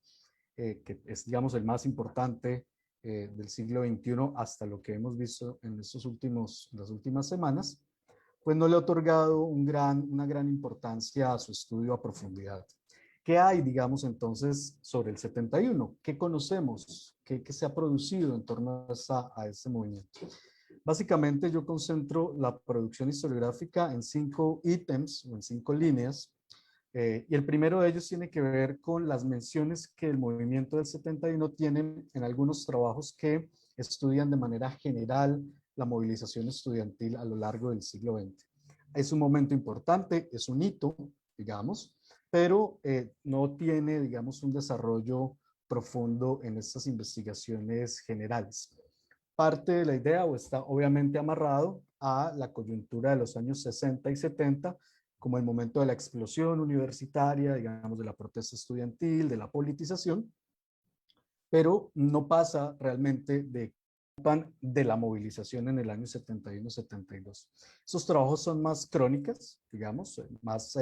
que es, digamos, el más importante del siglo XXI hasta lo que hemos visto en las últimas semanas, pues no le ha otorgado una gran importancia a su estudio a profundidad. ¿Qué hay, digamos, entonces sobre el 71? ¿Qué conocemos? ¿Qué se ha producido en torno a ese movimiento? Básicamente yo concentro la producción historiográfica en 5 ítems o en 5 líneas, y el primero de ellos tiene que ver con las menciones que el movimiento del 71 tiene en algunos trabajos que estudian de manera general la movilización estudiantil a lo largo del siglo XX. Es un momento importante, es un hito, digamos, pero no tiene, digamos, un desarrollo profundo en estas investigaciones generales. Parte de la idea o está obviamente amarrado a la coyuntura de los años 60 y 70, como el momento de la explosión universitaria, digamos, de la protesta estudiantil, de la politización, pero no pasa realmente de la movilización en el año 71-72. Esos trabajos son más crónicas, digamos, más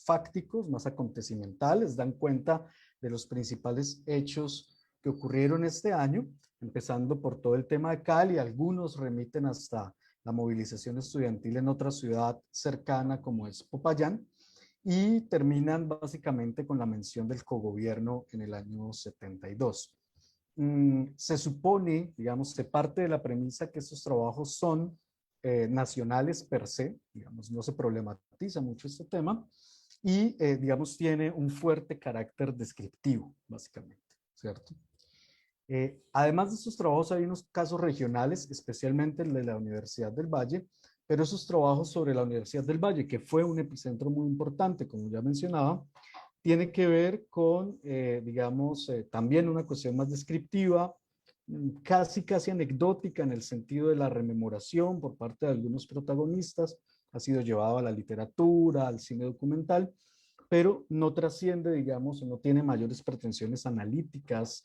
fácticos, más acontecimentales, dan cuenta de los principales hechos que ocurrieron este año, empezando por todo el tema de Cali. Algunos remiten hasta la movilización estudiantil en otra ciudad cercana como es Popayán, y terminan básicamente con la mención del cogobierno en el año 72. Se supone, digamos, se parte de la premisa que estos trabajos son nacionales per se, digamos, no se problematiza mucho este tema, y digamos, tiene un fuerte carácter descriptivo, básicamente, ¿cierto? Además de estos trabajos hay unos casos regionales, especialmente el de la Universidad del Valle, pero esos trabajos sobre la Universidad del Valle, que fue un epicentro muy importante, como ya mencionaba, tiene que ver con, digamos, también una cuestión más descriptiva, casi anecdótica en el sentido de la rememoración por parte de algunos protagonistas, ha sido llevado a la literatura, al cine documental, pero no trasciende, digamos, no tiene mayores pretensiones analíticas,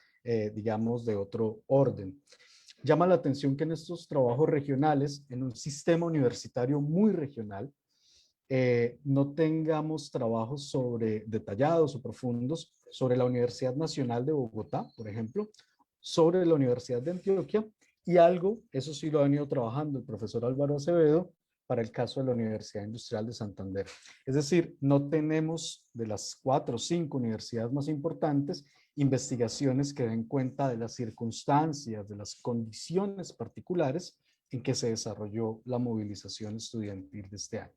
digamos, de otro orden. Llama la atención que en estos trabajos regionales, en un sistema universitario muy regional, no tengamos trabajos detallados o profundos sobre la Universidad Nacional de Bogotá, por ejemplo, sobre la Universidad de Antioquia, y algo, eso sí lo ha venido trabajando el profesor Álvaro Acevedo, para el caso de la Universidad Industrial de Santander. Es decir, no tenemos de las 4 o 5 universidades más importantes investigaciones que den cuenta de las circunstancias, de las condiciones particulares en que se desarrolló la movilización estudiantil de este año.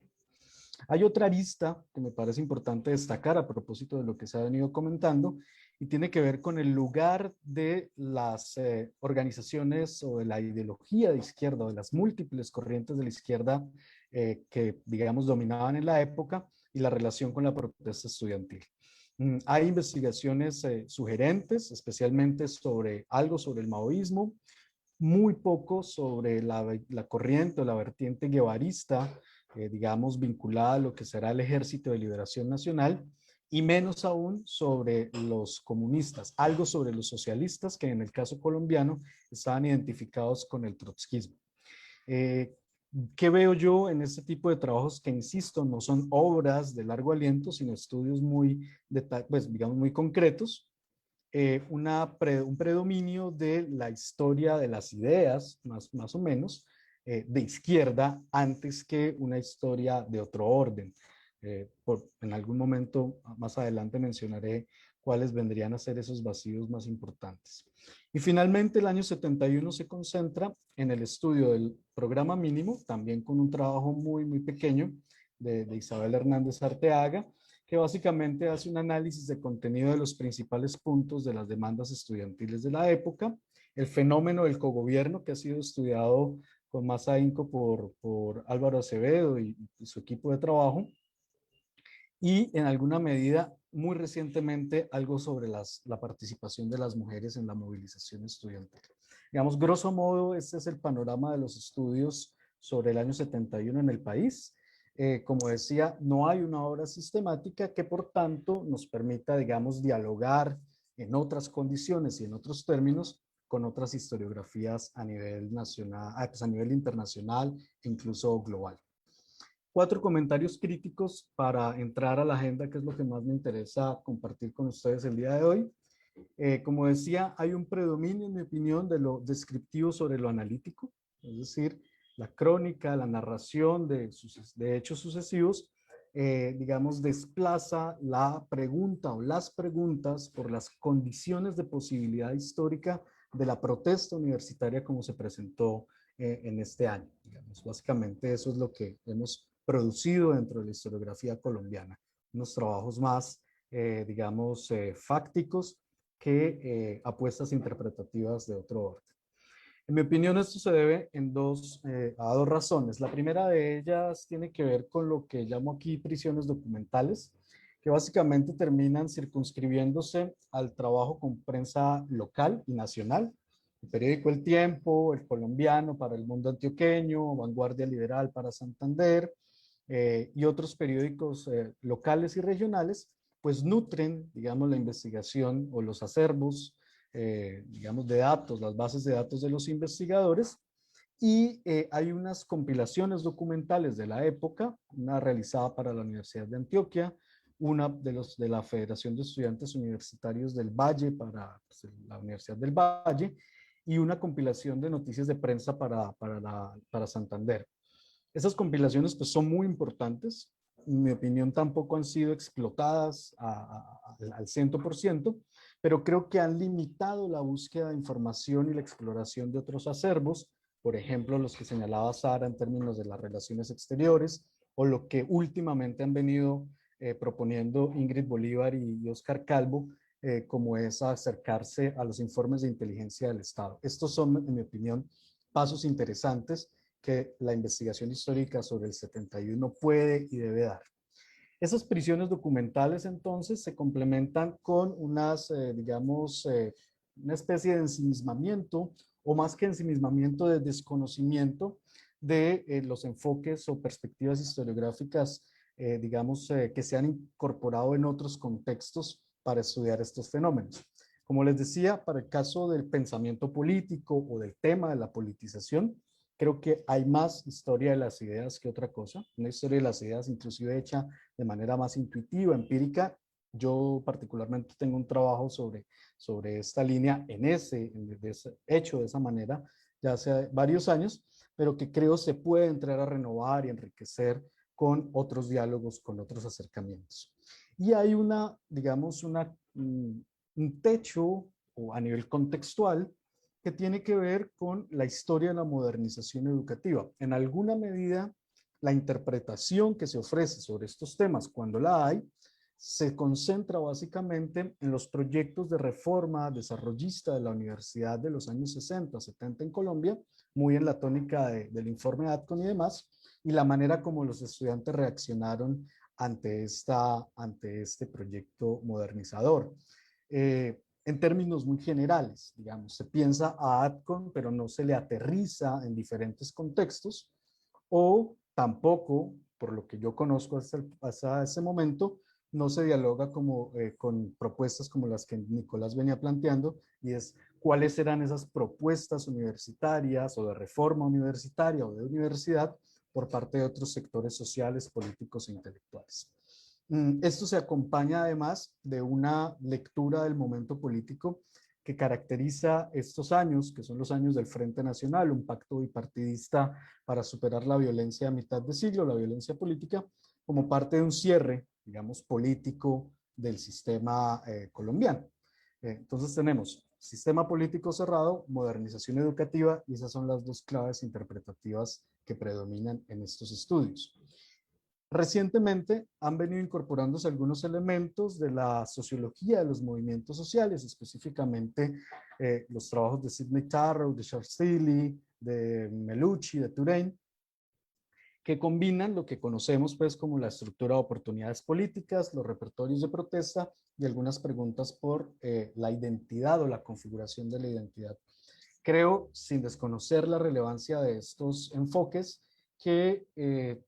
Hay otra arista que me parece importante destacar a propósito de lo que se ha venido comentando y tiene que ver con el lugar de las organizaciones o de la ideología de izquierda o de las múltiples corrientes de la izquierda que, digamos, dominaban en la época y la relación con la protesta estudiantil. Hay investigaciones sugerentes, especialmente sobre algo sobre el maoísmo, muy poco sobre la corriente o la vertiente guevarista, digamos, vinculada a lo que será el Ejército de Liberación Nacional, y menos aún sobre los comunistas, algo sobre los socialistas que en el caso colombiano estaban identificados con el trotskismo. ¿Qué veo yo en este tipo de trabajos que, insisto, no son obras de largo aliento, sino estudios muy, pues, digamos, muy concretos? Un predominio de la historia de las ideas, más o menos, de izquierda, antes que una historia de otro orden. En algún momento más adelante mencionaré cuáles vendrían a ser esos vacíos más importantes. Y finalmente el año 71 se concentra en el estudio del programa mínimo, también con un trabajo muy pequeño de Isabel Hernández Arteaga, que básicamente hace un análisis de contenido de los principales puntos de las demandas estudiantiles de la época, el fenómeno del cogobierno que ha sido estudiado con más ahínco por Álvaro Acevedo y su equipo de trabajo, y en alguna medida, muy recientemente, algo sobre la participación de las mujeres en la movilización estudiantil. Digamos, grosso modo, este es el panorama de los estudios sobre el año 71 en el país. Como decía, no hay una obra sistemática que por tanto nos permita, digamos, dialogar en otras condiciones y en otros términos con otras historiografías a nivel nacional, pues a nivel internacional e incluso global. 4 comentarios críticos para entrar a la agenda, que es lo que más me interesa compartir con ustedes el día de hoy. Como decía, hay un predominio, en mi opinión, de lo descriptivo sobre lo analítico, es decir, la crónica, la narración de hechos sucesivos, digamos, desplaza la pregunta o las preguntas por las condiciones de posibilidad histórica de la protesta universitaria como se presentó en este año. Digamos, básicamente eso es lo que hemos producido dentro de la historiografía colombiana. Unos trabajos más, digamos, fácticos que apuestas interpretativas de otro orden. En mi opinión, esto se debe a dos razones. La primera de ellas tiene que ver con lo que llamo aquí prisiones documentales, que básicamente terminan circunscribiéndose al trabajo con prensa local y nacional. El periódico El Tiempo, El Colombiano para el mundo antioqueño, Vanguardia Liberal para Santander, y otros periódicos locales y regionales, pues nutren, digamos, la investigación o los acervos, digamos, de datos, las bases de datos de los investigadores, y hay unas compilaciones documentales de la época, una realizada para la Universidad de Antioquia, una de la Federación de Estudiantes Universitarios del Valle para pues, la Universidad del Valle, y una compilación de noticias de prensa para Santander. Esas compilaciones pues, son muy importantes. En mi opinión, tampoco han sido explotadas al 100%, pero creo que han limitado la búsqueda de información y la exploración de otros acervos, por ejemplo, los que señalaba Sara en términos de las relaciones exteriores, o lo que últimamente han venido proponiendo Ingrid Bolívar y Oscar Calvo, como es acercarse a los informes de inteligencia del Estado. Estos son, en mi opinión, pasos interesantes que la investigación histórica sobre el 71 puede y debe dar. Esas prisiones documentales entonces se complementan con unas, digamos, una especie de ensimismamiento, o más que ensimismamiento, de desconocimiento de los enfoques o perspectivas historiográficas, digamos, que se han incorporado en otros contextos para estudiar estos fenómenos. Como les decía, para el caso del pensamiento político o del tema de la politización, creo que hay más historia de las ideas que otra cosa, una historia de las ideas inclusive hecha de manera más intuitiva, empírica. Yo particularmente tengo un trabajo sobre esta línea hecho de esa manera ya hace varios años, pero que creo se puede entrar a renovar y enriquecer con otros diálogos, con otros acercamientos. Y hay una, digamos, un techo o a nivel contextual que tiene que ver con la historia de la modernización educativa. En alguna medida, la interpretación que se ofrece sobre estos temas, cuando la hay, se concentra básicamente en los proyectos de reforma desarrollista de la universidad de los años 60, 70 en Colombia, muy en la tónica del informe Atcon y demás, y la manera como los estudiantes reaccionaron ante este proyecto modernizador. En términos muy generales, digamos, se piensa a Atcon, pero no se le aterriza en diferentes contextos, o tampoco, por lo que yo conozco hasta ese momento, no se dialoga con propuestas como las que Nicolás venía planteando, y es cuáles serán esas propuestas universitarias o de reforma universitaria o de universidad por parte de otros sectores sociales, políticos e intelectuales. Esto se acompaña además de una lectura del momento político que caracteriza estos años, que son los años del Frente Nacional, un pacto bipartidista para superar la violencia a mitad de siglo, la violencia política, como parte de un cierre, digamos, político del sistema colombiano. Entonces tenemos sistema político cerrado, modernización educativa, y esas son las dos claves interpretativas que predominan en estos estudios. Recientemente han venido incorporándose algunos elementos de la sociología de los movimientos sociales, específicamente los trabajos de Sidney Tarrow, de Charles Tilly, de Melucci, de Touraine, que combinan lo que conocemos pues como la estructura de oportunidades políticas, los repertorios de protesta y algunas preguntas por la identidad o la configuración de la identidad. Creo, sin desconocer la relevancia de estos enfoques, que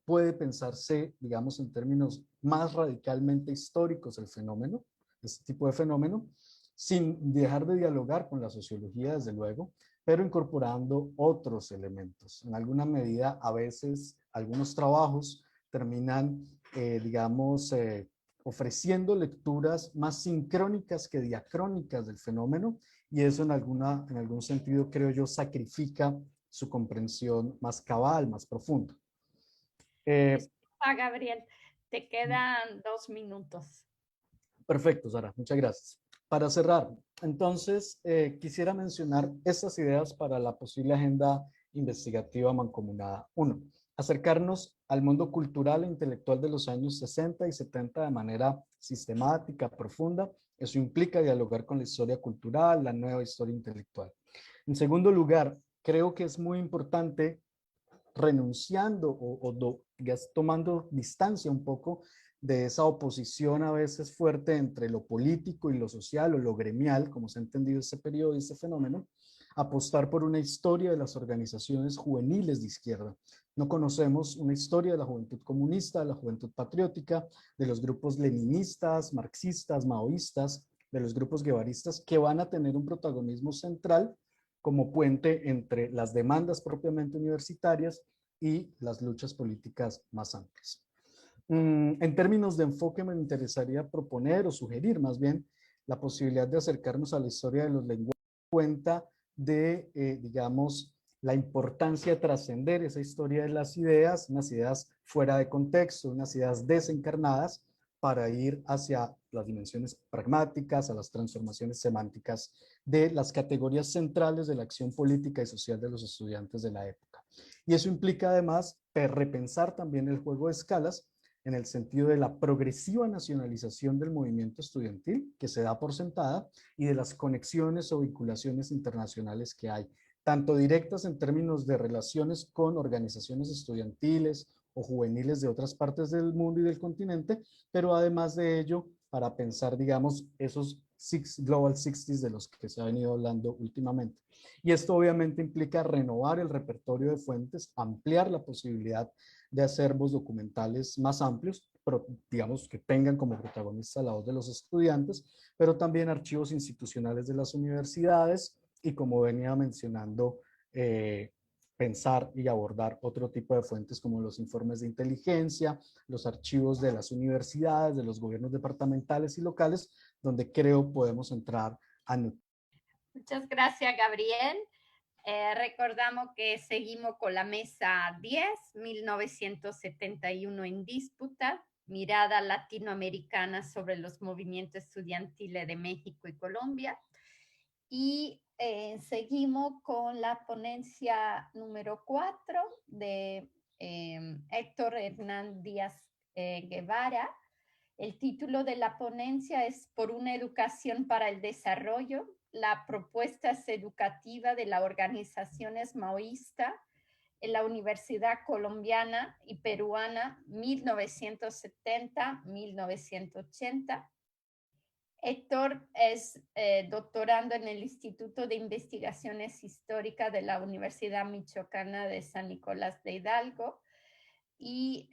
puede pensarse, digamos, en términos más radicalmente históricos el fenómeno, este tipo de fenómeno, sin dejar de dialogar con la sociología, desde luego, pero incorporando otros elementos. En alguna medida, a veces, algunos trabajos terminan, digamos, ofreciendo lecturas más sincrónicas que diacrónicas del fenómeno, y eso en algún sentido, creo yo, sacrifica su comprensión más cabal, más profunda. Disculpa, Gabriel, te quedan 2 minutos. Perfecto, Sara, muchas gracias. Para cerrar, entonces, quisiera mencionar estas ideas para la posible agenda investigativa mancomunada. 1. Acercarnos al mundo cultural e intelectual de los años 60 y 70 de manera sistemática, profunda. Eso implica dialogar con la historia cultural, la nueva historia intelectual. En segundo lugar, creo que es muy importante, renunciando tomando distancia un poco de esa oposición a veces fuerte entre lo político y lo social o lo gremial, como se ha entendido este periodo y este fenómeno, apostar por una historia de las organizaciones juveniles de izquierda. No conocemos una historia de la juventud comunista, de la juventud patriótica, de los grupos leninistas, marxistas, maoístas, de los grupos guevaristas, que van a tener un protagonismo central como puente entre las demandas propiamente universitarias y las luchas políticas más amplias. En términos de enfoque, me interesaría proponer o sugerir más bien la posibilidad de acercarnos a la historia de los lenguajes, cuenta de, digamos, la importancia de trascender esa historia de las ideas, unas ideas fuera de contexto, unas ideas desencarnadas, para ir hacia las dimensiones pragmáticas, a las transformaciones semánticas de las categorías centrales de la acción política y social de los estudiantes de la época. Y eso implica además repensar también el juego de escalas, en el sentido de la progresiva nacionalización del movimiento estudiantil, que se da por sentada, y de las conexiones o vinculaciones internacionales que hay, tanto directas en términos de relaciones con organizaciones estudiantiles o juveniles de otras partes del mundo y del continente, pero además de ello, para pensar, digamos, esos Global 60s de los que se ha venido hablando últimamente. Y esto obviamente implica renovar el repertorio de fuentes, ampliar la posibilidad de acervos documentales más amplios, pero digamos que tengan como protagonista la voz de los estudiantes, pero también archivos institucionales de las universidades y, como venía mencionando, pensar y abordar otro tipo de fuentes como los informes de inteligencia, los archivos de las universidades, de los gobiernos departamentales y locales, donde creo podemos entrar a... Muchas gracias, Gabriel. Recordamos que seguimos con la mesa 10, 1971 en disputa, mirada latinoamericana sobre los movimientos estudiantiles de México y Colombia. Y seguimos con la ponencia número 4 de Héctor Hernán Díaz Guevara. El título de la ponencia es Por una educación para el desarrollo, la propuestas educativa de las organizaciones maoístas en la Universidad Colombiana y Peruana 1970-1980. Héctor es doctorando en el Instituto de Investigaciones Históricas de la Universidad Michoacana de San Nicolás de Hidalgo y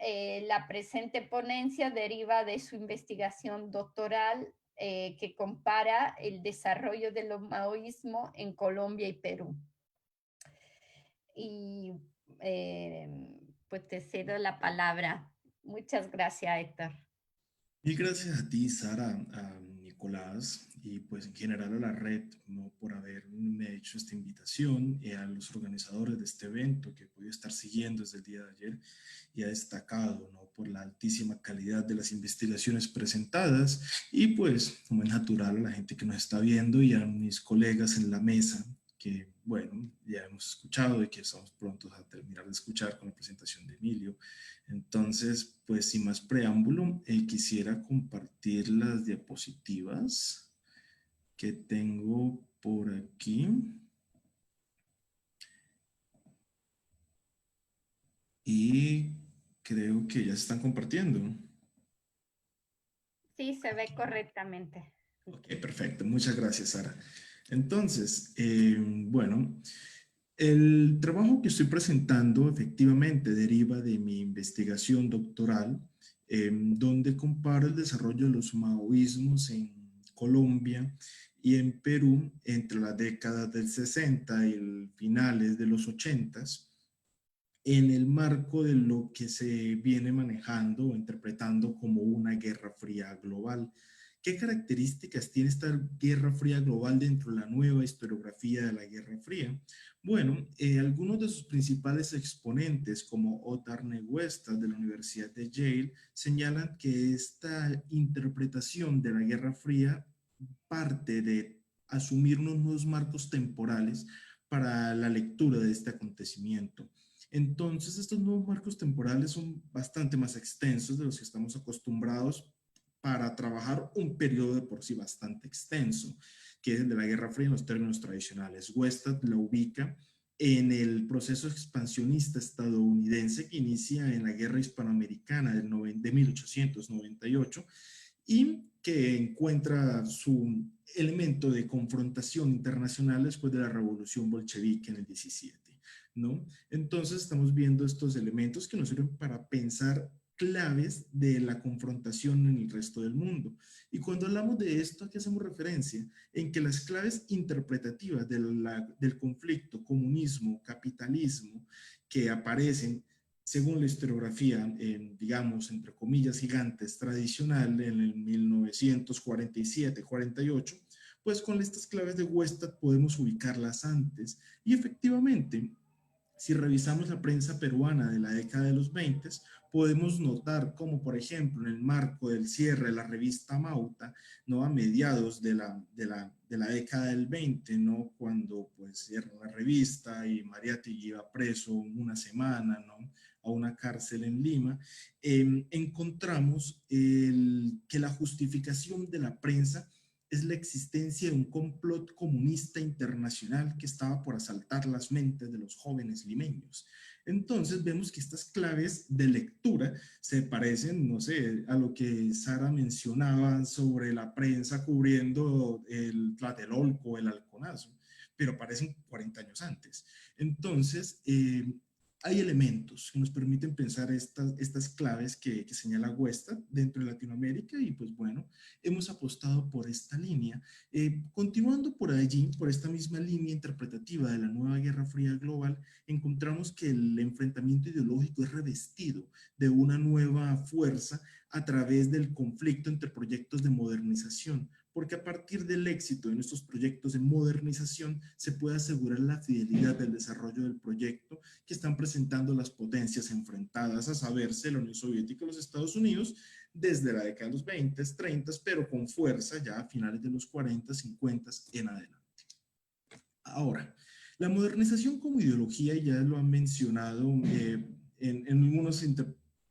la presente ponencia deriva de su investigación doctoral que compara el desarrollo del maoísmo en Colombia y Perú. Y pues te cedo la palabra. Muchas gracias, Héctor. Mil gracias a ti, Sara, a Nicolás y pues en general a la red, ¿no? Por haberme hecho esta invitación, y a los organizadores de este evento que he podido estar siguiendo desde el día de ayer y ha destacado, ¿no? Por la altísima calidad de las investigaciones presentadas y pues como es natural a la gente que nos está viendo y a mis colegas en la mesa que bueno, ya hemos escuchado y que estamos prontos a terminar de escuchar con la presentación de Emilio. Entonces, pues sin más preámbulo, quisiera compartir las diapositivas que tengo por aquí. Y creo que ya se están compartiendo. Sí, se ve correctamente. Ok, perfecto. Muchas gracias, Sara. Entonces, bueno, el trabajo que estoy presentando efectivamente deriva de mi investigación doctoral, donde comparo el desarrollo de los maoísmos en Colombia y en Perú entre las décadas del 60 y finales de los 80, en el marco de lo que se viene manejando o interpretando como una guerra fría global. ¿Qué características tiene esta guerra fría global dentro de la nueva historiografía de la guerra fría? Bueno, algunos de sus principales exponentes, como Ottar Neguestas de la Universidad de Yale, señalan que esta interpretación de la guerra fría parte de asumir unos nuevos marcos temporales para la lectura de este acontecimiento. Entonces, estos nuevos marcos temporales son bastante más extensos de los que estamos acostumbrados para trabajar un periodo de por sí bastante extenso, que es el de la Guerra Fría en los términos tradicionales. Westad lo ubica en el proceso expansionista estadounidense que inicia en la Guerra Hispanoamericana de 1898 y que encuentra su elemento de confrontación internacional después de la Revolución Bolchevique en el 17, ¿no? Entonces estamos viendo estos elementos que nos sirven para pensar claves de la confrontación en el resto del mundo. Y cuando hablamos de esto, ¿a qué hacemos referencia? En que las claves interpretativas del conflicto, comunismo, capitalismo, que aparecen según la historiografía, digamos, entre comillas gigantes, tradicional en el 1947-48, pues con estas claves de Westad podemos ubicarlas antes. Y efectivamente, si revisamos la prensa peruana de la década de los 20, podemos notar como, por ejemplo, en el marco del cierre de la revista Mauta, ¿no? A mediados de la década del 20, ¿no? Cuando pues cierra la revista y Mariátegui iba preso una semana, ¿no? A una cárcel en Lima, encontramos que la justificación de la prensa es la existencia de un complot comunista internacional que estaba por asaltar las mentes de los jóvenes limeños. Entonces vemos que estas claves de lectura se parecen, no sé, a lo que Sara mencionaba sobre la prensa cubriendo el Tlatelolco, el Halconazo, pero aparecen 40 años antes. Entonces, hay elementos que nos permiten pensar estas claves que señala Westad dentro de Latinoamérica y pues bueno, hemos apostado por esta línea. Continuando por allí, por esta misma línea interpretativa de la nueva Guerra Fría global, encontramos que el enfrentamiento ideológico es revestido de una nueva fuerza a través del conflicto entre proyectos de modernización, porque a partir del éxito de nuestros proyectos de modernización se puede asegurar la fidelidad del desarrollo del proyecto que están presentando las potencias enfrentadas, a saberse la Unión Soviética y los Estados Unidos, desde la década de los 20, 30, pero con fuerza ya a finales de los 40, 50 en adelante. Ahora, la modernización como ideología, ya lo han mencionado en algunas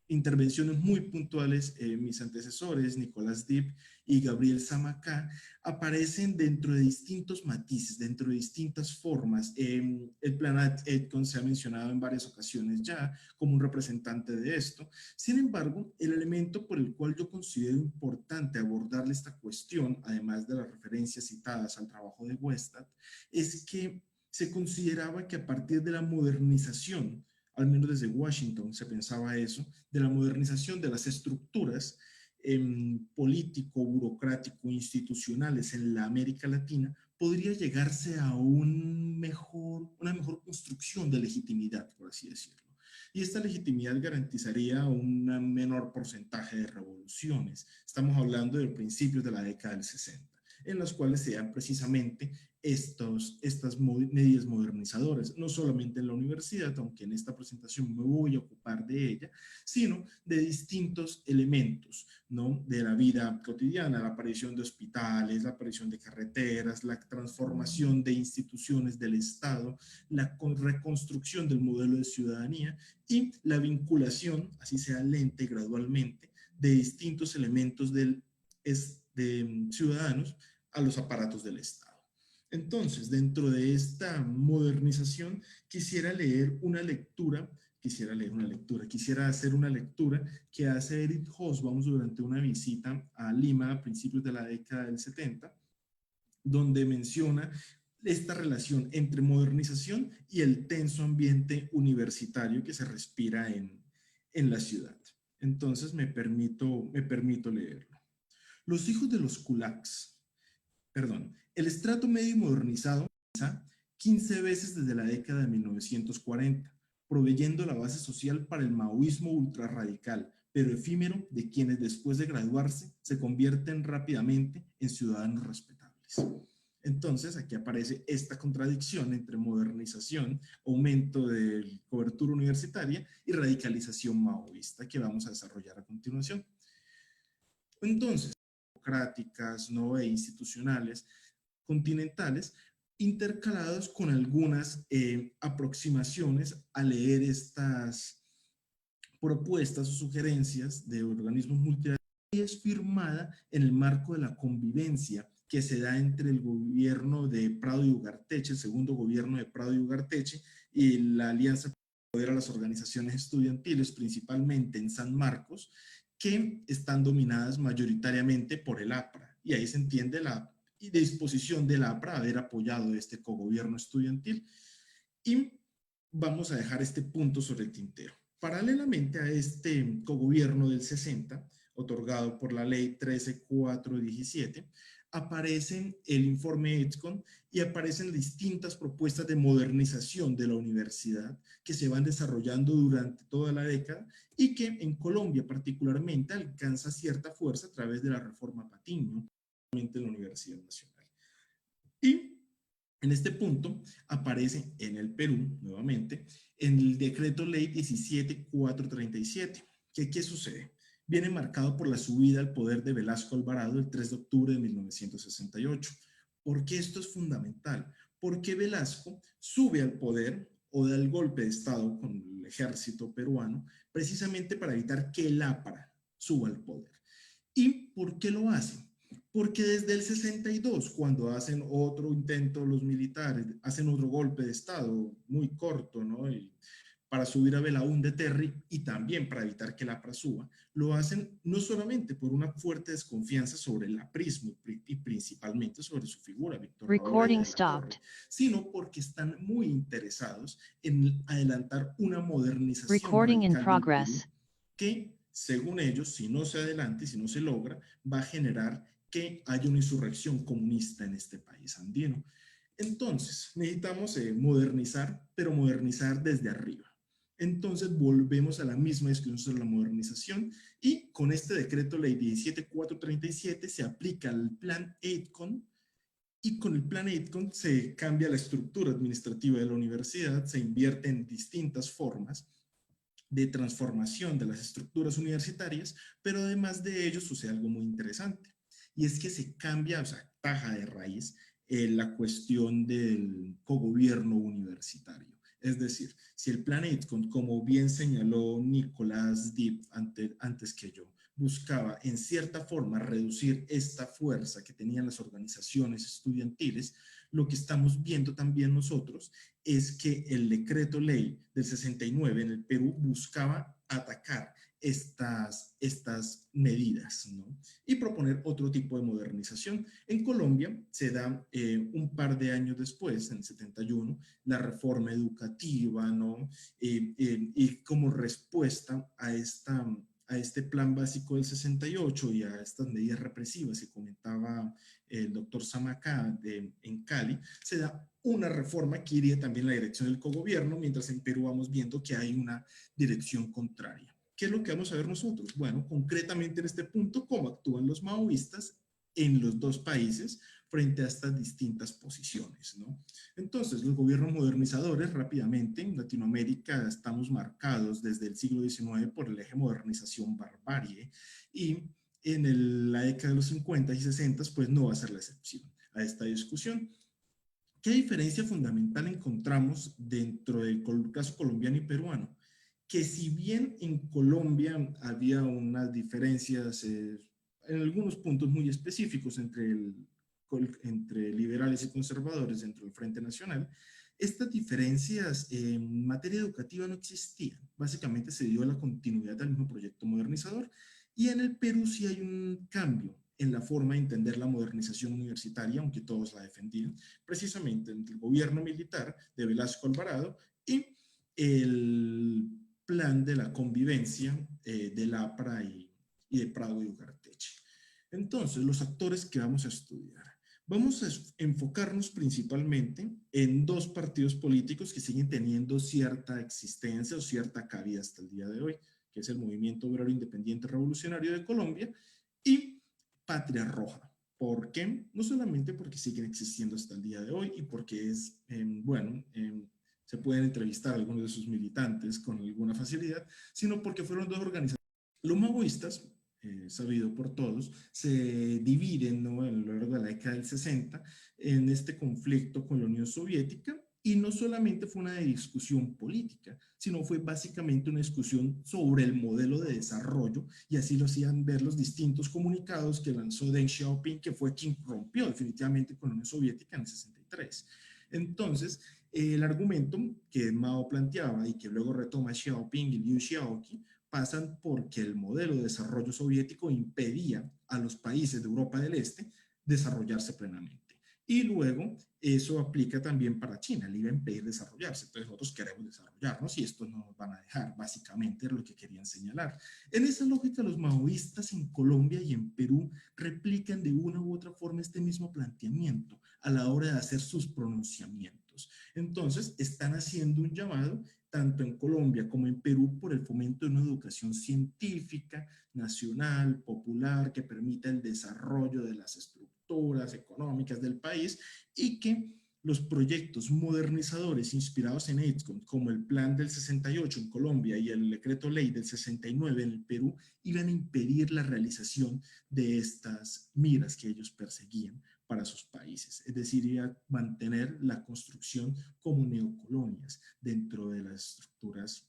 intervenciones muy puntuales, mis antecesores, Nicolás Dipp y Gabriel Zamacá, aparecen dentro de distintos matices, dentro de distintas formas. El plan Etcon se ha mencionado en varias ocasiones ya como un representante de esto. Sin embargo, el elemento por el cual yo considero importante abordarle esta cuestión, además de las referencias citadas al trabajo de Westad, es que se consideraba que a partir de la modernización, al menos desde Washington se pensaba eso, de la modernización de las estructuras político, burocrático, institucionales en la América Latina, podría llegarse a una mejor construcción de legitimidad, por así decirlo. Y esta legitimidad garantizaría un menor porcentaje de revoluciones. Estamos hablando de principios de la década del 60, en las cuales se dan precisamente estas medidas modernizadoras, no solamente en la universidad, aunque en esta presentación me voy a ocupar de ella, sino de distintos elementos, ¿no? De la vida cotidiana, la aparición de hospitales, la aparición de carreteras, la transformación de instituciones del Estado, la reconstrucción del modelo de ciudadanía y la vinculación, así sea lenta y gradualmente, de distintos elementos de ciudadanos a los aparatos del Estado. Entonces, dentro de esta modernización, quisiera hacer una lectura que hace Eric Hobsbawm durante una visita a Lima a principios de la década del 70, donde menciona esta relación entre modernización y el tenso ambiente universitario que se respira en la ciudad. Entonces, me permito leerlo. Los hijos de los kulaks, el estrato medio modernizado 15 veces desde la década de 1940, proveyendo la base social para el maoísmo ultrarradical, pero efímero, de quienes después de graduarse se convierten rápidamente en ciudadanos respetables. Entonces, aquí aparece esta contradicción entre modernización, aumento de cobertura universitaria y radicalización maoísta que vamos a desarrollar a continuación. Entonces, democráticas, ¿no? E institucionales, continentales, intercalados con algunas aproximaciones a leer estas propuestas o sugerencias de organismos multilaterales, y es firmada en el marco de la convivencia que se da entre el gobierno de Prado y Ugarteche, el segundo gobierno de Prado y Ugarteche, y la Alianza para Poder a las Organizaciones Estudiantiles, principalmente en San Marcos, que están dominadas mayoritariamente por el APRA. Y ahí se entiende la disposición de la APRA a haber apoyado este cogobierno estudiantil. Y vamos a dejar este punto sobre el tintero. Paralelamente a este cogobierno del 60, otorgado por la ley 13417, aparecen el informe Etcon y aparecen distintas propuestas de modernización de la universidad que se van desarrollando durante toda la década y que en Colombia particularmente alcanza cierta fuerza a través de la reforma Patiño, en la Universidad Nacional. Y en este punto aparece en el Perú, nuevamente, en el decreto ley 17437. ¿Qué sucede? Viene marcado por la subida al poder de Velasco Alvarado el 3 de octubre de 1968. ¿Por qué esto es fundamental? Porque Velasco sube al poder o da el golpe de Estado con el ejército peruano precisamente para evitar que el APRA suba al poder. ¿Y por qué lo hace? Porque desde el 62, cuando hacen otro intento los militares, hacen otro golpe de Estado muy corto, ¿no? Y para subir a Belaúnde Terry y también para evitar que el APRA suba, lo hacen no solamente por una fuerte desconfianza sobre el aprismo y principalmente sobre su figura, Víctor Recording Raúl de la Torre, sino porque están muy interesados en adelantar una modernización Recording in radical del progress. Perú que, según ellos, si no se adelanta y si no se logra, va a generar que haya una insurrección comunista en este país andino. Entonces, necesitamos modernizar, pero modernizar desde arriba. Entonces, volvemos a la misma discusión sobre la modernización y con este decreto ley 17437 se aplica el plan AIDCON, y con el plan AIDCON se cambia la estructura administrativa de la universidad, se invierte en distintas formas de transformación de las estructuras universitarias, pero además de ello sucede algo muy interesante, y es que se cambia, o sea, taja de raíz la cuestión del cogobierno universitario. Es decir, si el plan AIDCON, como bien señaló Nicolás Dipp antes que yo, buscaba en cierta forma reducir esta fuerza que tenían las organizaciones estudiantiles, lo que estamos viendo también nosotros es que el decreto ley del 69 en el Perú buscaba atacar estas medidas, ¿no? Y proponer otro tipo de modernización. En Colombia se da un par de años después, en el 71, la reforma educativa, ¿no? Y como respuesta a este plan básico del 68 y a estas medidas represivas que comentaba el doctor Samacá en Cali, se da una reforma que iría también en la dirección del cogobierno, mientras en Perú vamos viendo que hay una dirección contraria. ¿Qué es lo que vamos a ver nosotros? Bueno, concretamente en este punto, cómo actúan los maoístas en los dos países frente a estas distintas posiciones, ¿no? Entonces, los gobiernos modernizadores, rápidamente, en Latinoamérica estamos marcados desde el siglo XIX por el eje modernización-barbarie, y en la década de los 50 y 60, pues no va a ser la excepción a esta discusión. ¿Qué diferencia fundamental encontramos dentro del caso colombiano y peruano? Que si bien en Colombia había unas diferencias en algunos puntos muy específicos entre liberales y conservadores dentro del Frente Nacional, estas diferencias en materia educativa no existían. Básicamente se dio la continuidad del mismo proyecto modernizador, y en el Perú sí hay un cambio en la forma de entender la modernización universitaria, aunque todos la defendían, precisamente entre el gobierno militar de Velasco Alvarado y el plan de la convivencia de Lapra y de Prado y Ugarteche. Entonces, los actores que vamos a estudiar. Vamos a enfocarnos principalmente en dos partidos políticos que siguen teniendo cierta existencia o cierta cabida hasta el día de hoy, que es el Movimiento Obrero Independiente Revolucionario de Colombia y Patria Roja. ¿Por qué? No solamente porque siguen existiendo hasta el día de hoy y porque es, se pueden entrevistar a algunos de sus militantes con alguna facilidad, sino porque fueron dos organizaciones. Los maoístas, sabido por todos, se dividen, ¿no?, a lo largo de la década del 60 en este conflicto con la Unión Soviética, y no solamente fue una discusión política, sino fue básicamente una discusión sobre el modelo de desarrollo, y así lo hacían ver los distintos comunicados que lanzó Deng Xiaoping, que fue quien rompió definitivamente con la Unión Soviética en el 63. Entonces, el argumento que Mao planteaba y que luego retoma Xiaoping y Liu Xiaoqi pasan porque el modelo de desarrollo soviético impedía a los países de Europa del Este desarrollarse plenamente. Y luego eso aplica también para China, le iba a impedir desarrollarse. Entonces nosotros queremos desarrollarnos y estos no nos van a dejar, básicamente es lo que querían señalar. En esa lógica, los maoístas en Colombia y en Perú replican de una u otra forma este mismo planteamiento a la hora de hacer sus pronunciamientos. Entonces están haciendo un llamado tanto en Colombia como en Perú por el fomento de una educación científica, nacional, popular, que permita el desarrollo de las estructuras económicas del país, y que los proyectos modernizadores inspirados en AIDCON, como el plan del 68 en Colombia y el decreto ley del 69 en el Perú, iban a impedir la realización de estas miras que ellos perseguían para sus países, es decir, iba a mantener la construcción como neocolonias dentro de las estructuras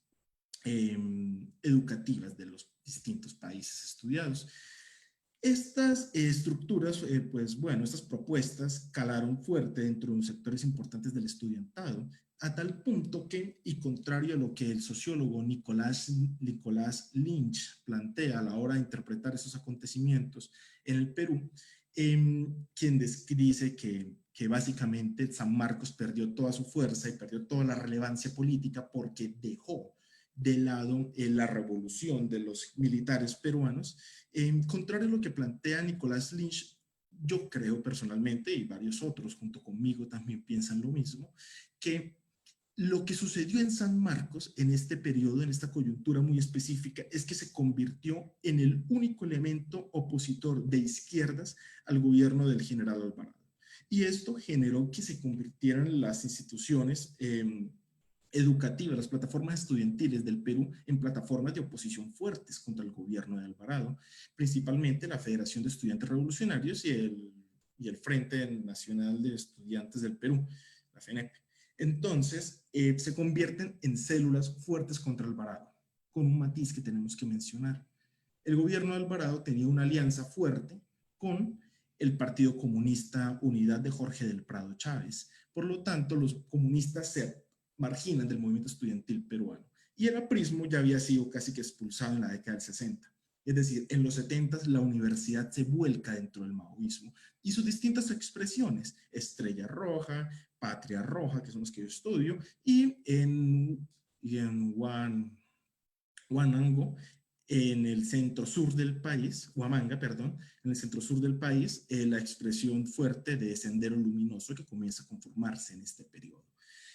educativas de los distintos países estudiados. Estas estructuras, pues bueno, estas propuestas calaron fuerte dentro de sectores importantes del estudiantado, a tal punto que, y contrario a lo que el sociólogo Nicolás Lynch plantea a la hora de interpretar esos acontecimientos en el Perú, quien dice que básicamente San Marcos perdió toda su fuerza y perdió toda la relevancia política porque dejó de lado la revolución de los militares peruanos. Contrario a lo que plantea Nicolás Lynch, yo creo personalmente, y varios otros junto conmigo también piensan lo mismo, que lo que sucedió en San Marcos en este periodo, en esta coyuntura muy específica, es que se convirtió en el único elemento opositor de izquierdas al gobierno del general Alvarado. Y esto generó que se convirtieran las instituciones educativas, las plataformas estudiantiles del Perú en plataformas de oposición fuertes contra el gobierno de Alvarado, principalmente la Federación de Estudiantes Revolucionarios y el Frente Nacional de Estudiantes del Perú, la FENEP. Entonces, se convierten en células fuertes contra Alvarado, con un matiz que tenemos que mencionar. El gobierno de Alvarado tenía una alianza fuerte con el Partido Comunista Unidad de Jorge del Prado Chávez. Por lo tanto, los comunistas se marginan del movimiento estudiantil peruano. Y el aprismo ya había sido casi que expulsado en la década del 60. Es decir, en los 70 la universidad se vuelca dentro del maoísmo y sus distintas expresiones, Estrella Roja, Patria Roja, que son los que yo estudio, y en Huanango, en el centro sur del país, Huamanga, perdón, en el centro sur del país, la expresión fuerte de Sendero Luminoso que comienza a conformarse en este periodo.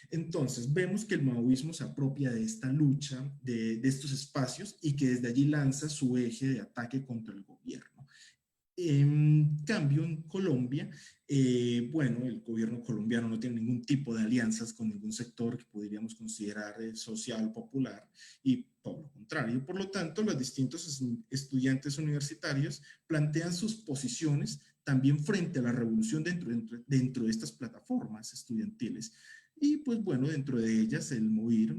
Entonces, vemos que el maoísmo se apropia de esta lucha, de estos espacios, y que desde allí lanza su eje de ataque contra el gobierno. En cambio, en Colombia, bueno, el gobierno colombiano no tiene ningún tipo de alianzas con ningún sector que podríamos considerar social, popular, y todo lo contrario. Por lo tanto, los distintos estudiantes universitarios plantean sus posiciones también frente a la revolución dentro de estas plataformas estudiantiles. Y pues bueno, dentro de ellas el MOIR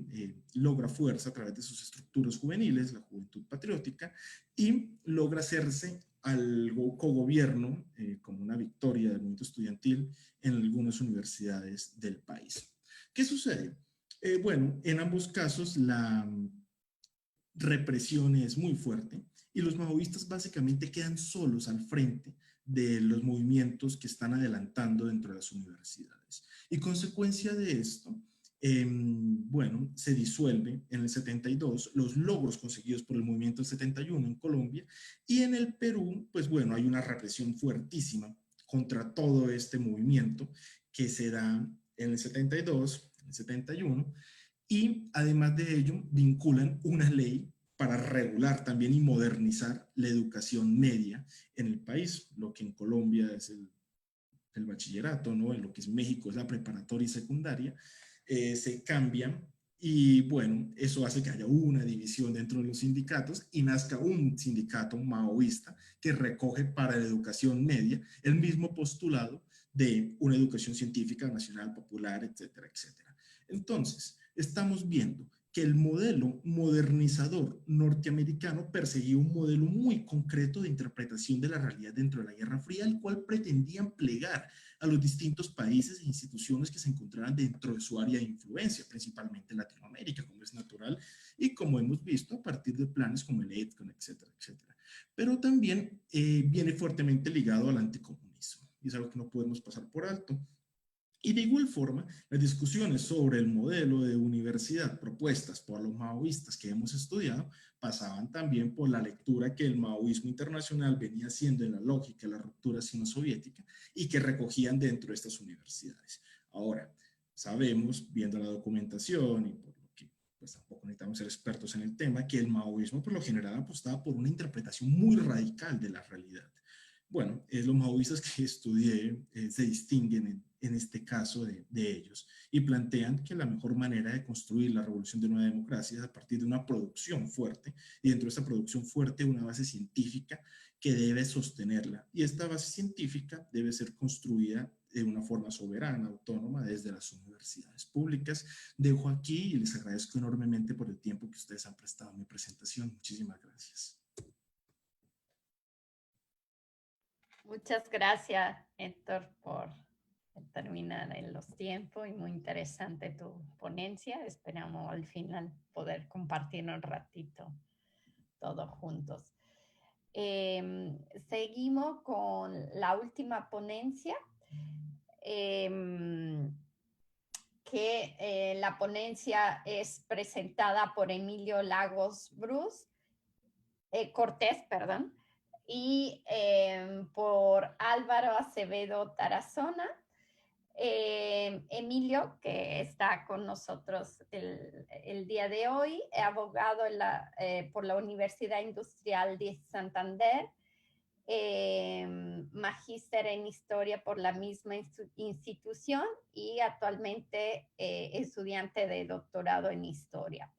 logra fuerza a través de sus estructuras juveniles, la Juventud Patriótica, y logra hacerse al cogobierno como una victoria del movimiento estudiantil en algunas universidades del país. ¿Qué sucede? Bueno, en ambos casos la represión es muy fuerte y los maoístas básicamente quedan solos al frente de los movimientos que están adelantando dentro de las universidades. Y consecuencia de esto, bueno, se disuelve en el 72 los logros conseguidos por el movimiento del 71 en Colombia, y en el Perú, pues bueno, hay una represión fuertísima contra todo este movimiento que se da en el 72, en el 71, y además de ello vinculan una ley para regular también y modernizar la educación media en el país, lo que en Colombia es el bachillerato, ¿no? En lo que es México es la preparatoria y secundaria, se cambian, y bueno, eso hace que haya una división dentro de los sindicatos y nazca un sindicato maoísta que recoge para la educación media el mismo postulado de una educación científica, nacional, popular, etcétera, etcétera. Entonces, estamos viendo que el modelo modernizador norteamericano perseguía un modelo muy concreto de interpretación de la realidad dentro de la Guerra Fría, el cual pretendían plegar a los distintos países e instituciones que se encontraran dentro de su área de influencia, principalmente Latinoamérica, como es natural, y como hemos visto a partir de planes como el EDCON, etcétera, etcétera. Pero también viene fuertemente ligado al anticomunismo, y es algo que no podemos pasar por alto. Y de igual forma, las discusiones sobre el modelo de universidad propuestas por los maoístas que hemos estudiado pasaban también por la lectura que el maoísmo internacional venía haciendo en la lógica de la ruptura sino-soviética y que recogían dentro de estas universidades. Ahora, sabemos, viendo la documentación y por lo que pues tampoco necesitamos ser expertos en el tema, que el maoísmo por lo general apostaba por una interpretación muy radical de la realidad. Bueno, los maoístas que estudié se distinguen en este caso de ellos, y plantean que la mejor manera de construir la revolución de una democracia es a partir de una producción fuerte, y dentro de esta producción fuerte una base científica que debe sostenerla, y esta base científica debe ser construida de una forma soberana, autónoma, desde las universidades públicas. Dejo aquí y les agradezco enormemente por el tiempo que ustedes han prestado a mi presentación. Muchísimas gracias. Muchas gracias, Héctor, por terminar en los tiempos, y muy interesante tu ponencia. Esperamos al final poder compartir un ratito todos juntos. Seguimos con la última ponencia, que la ponencia es presentada por Emilio Lagos Cortés, perdón, y por Álvaro Acevedo Tarazona. Emilio, que está con nosotros el día de hoy, abogado por la Universidad Industrial de Santander, magíster en historia por la misma institución y actualmente estudiante de doctorado en historia.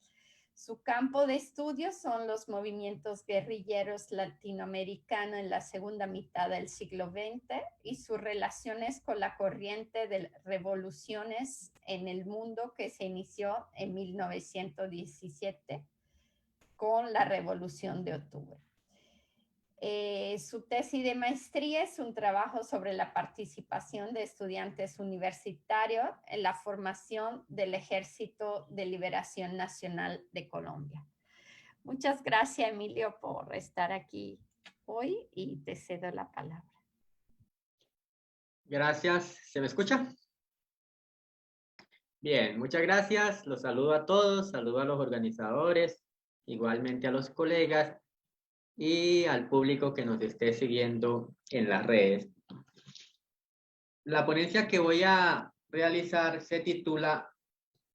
Su campo de estudio son los movimientos guerrilleros latinoamericanos en la segunda mitad del siglo XX y sus relaciones con la corriente de revoluciones en el mundo que se inició en 1917 con la Revolución de Octubre. Su tesis de maestría es un trabajo sobre la participación de estudiantes universitarios en la formación del Ejército de Liberación Nacional de Colombia. Muchas gracias, Emilio, por estar aquí hoy y te cedo la palabra. Gracias. ¿Se me escucha? Bien, muchas gracias. Los saludo a todos, saludo a los organizadores, igualmente a los colegas y al público que nos esté siguiendo en las redes. La ponencia que voy a realizar se titula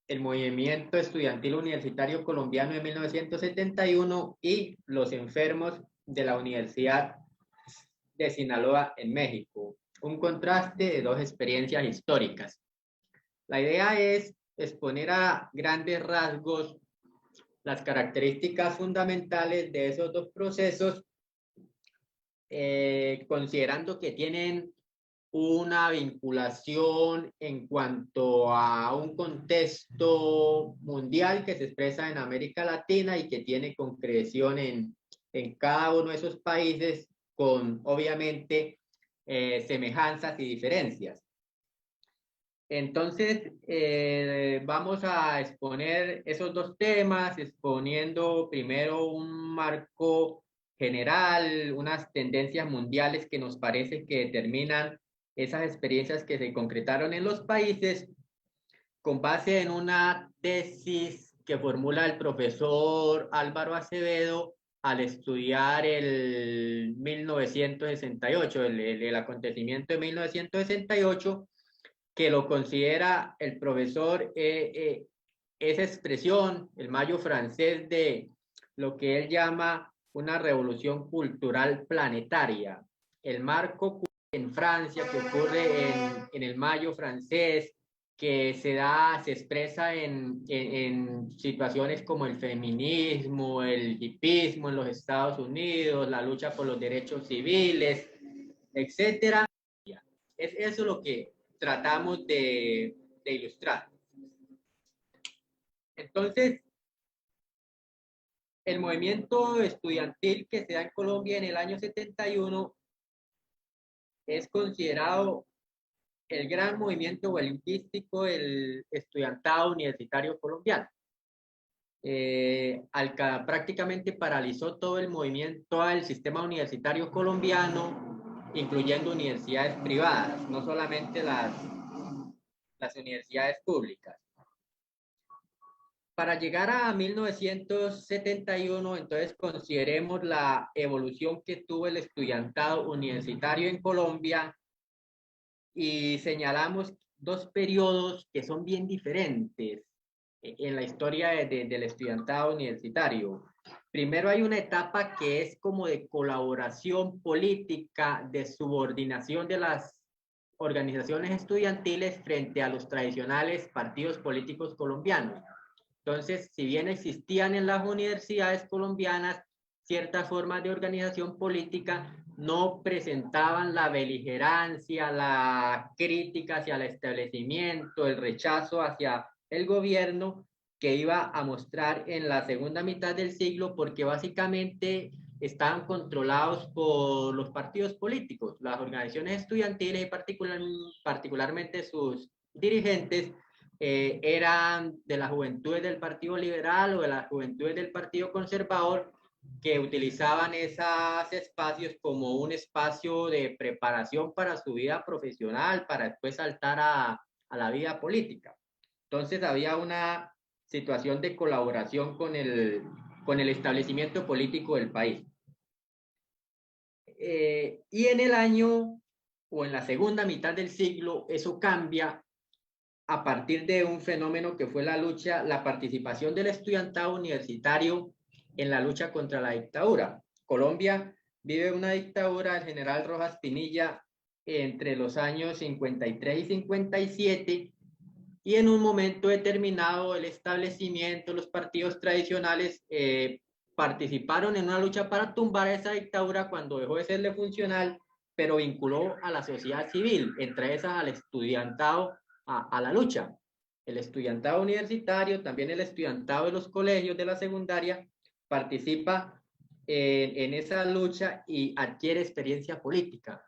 El movimiento estudiantil universitario colombiano en 1971 y los enfermos de la Universidad de Sinaloa en México. Un contraste de dos experiencias históricas. La idea es exponer a grandes rasgos las características fundamentales de esos dos procesos, considerando que tienen una vinculación en cuanto a un contexto mundial que se expresa en América Latina y que tiene concreción en cada uno de esos países con, obviamente, semejanzas y diferencias. Entonces, vamos a exponer esos dos temas, exponiendo primero un marco general, unas tendencias mundiales que nos parece que determinan esas experiencias que se concretaron en los países, con base en una tesis que formula el profesor Álvaro Acevedo al estudiar el 1968, el acontecimiento de 1968, que lo considera el profesor esa expresión, el mayo francés, de lo que él llama una revolución cultural planetaria. El marco en Francia que ocurre en el mayo francés, que se expresa en situaciones como el feminismo, el hipismo en los Estados Unidos, la lucha por los derechos civiles, etcétera. Es eso lo que tratamos de ilustrar. Entonces, el movimiento estudiantil que se da en Colombia en el año 71 es considerado el gran movimiento bolivístico del estudiantado universitario colombiano. Prácticamente paralizó todo el movimiento, todo el sistema universitario colombiano, incluyendo universidades privadas, no solamente las universidades públicas. Para llegar a 1971, entonces consideremos la evolución que tuvo el estudiantado universitario en Colombia y señalamos dos periodos que son bien diferentes en la historia del estudiantado universitario. Primero hay una etapa que es como de colaboración política, de subordinación de las organizaciones estudiantiles frente a los tradicionales partidos políticos colombianos. Entonces, si bien existían en las universidades colombianas ciertas formas de organización política, no presentaban la beligerancia, la crítica hacia el establecimiento, el rechazo hacia el gobierno que iba a mostrar en la segunda mitad del siglo, porque básicamente estaban controlados por los partidos políticos. Las organizaciones estudiantiles y particularmente sus dirigentes eran de las juventudes del Partido Liberal o de las juventudes del Partido Conservador, que utilizaban esos espacios como un espacio de preparación para su vida profesional, para después saltar a la vida política. Entonces había una situación de colaboración con el establecimiento político del país. Y en el año o en la segunda mitad del siglo, eso cambia a partir de un fenómeno que fue la participación del estudiantado universitario en la lucha contra la dictadura. Colombia vive una dictadura del general Rojas Pinilla entre los años 53 y 57, y en un momento determinado el establecimiento, los partidos tradicionales participaron en una lucha para tumbar esa dictadura cuando dejó de serle funcional, pero vinculó a la sociedad civil, entre esas al estudiantado a la lucha. El estudiantado universitario, también el estudiantado de los colegios de la secundaria, participa en esa lucha y adquiere experiencia política.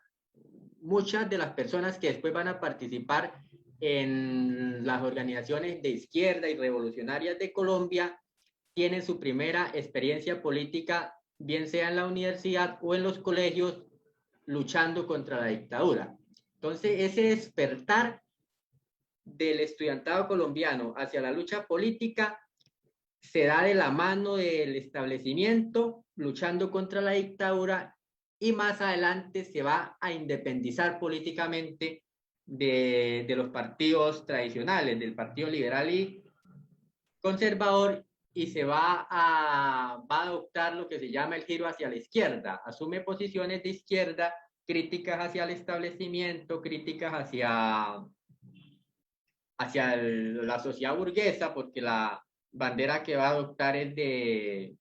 Muchas de las personas que después van a participar en las organizaciones de izquierda y revolucionarias de Colombia tienen su primera experiencia política, bien sea en la universidad o en los colegios, luchando contra la dictadura. Entonces, ese despertar del estudiantado colombiano hacia la lucha política se da de la mano del establecimiento luchando contra la dictadura, y más adelante se va a independizar políticamente de los partidos tradicionales, del Partido Liberal y Conservador, y se va a adoptar lo que se llama el giro hacia la izquierda. Asume posiciones de izquierda, críticas hacia el establecimiento, críticas hacia la sociedad burguesa, porque la bandera que va a adoptar es de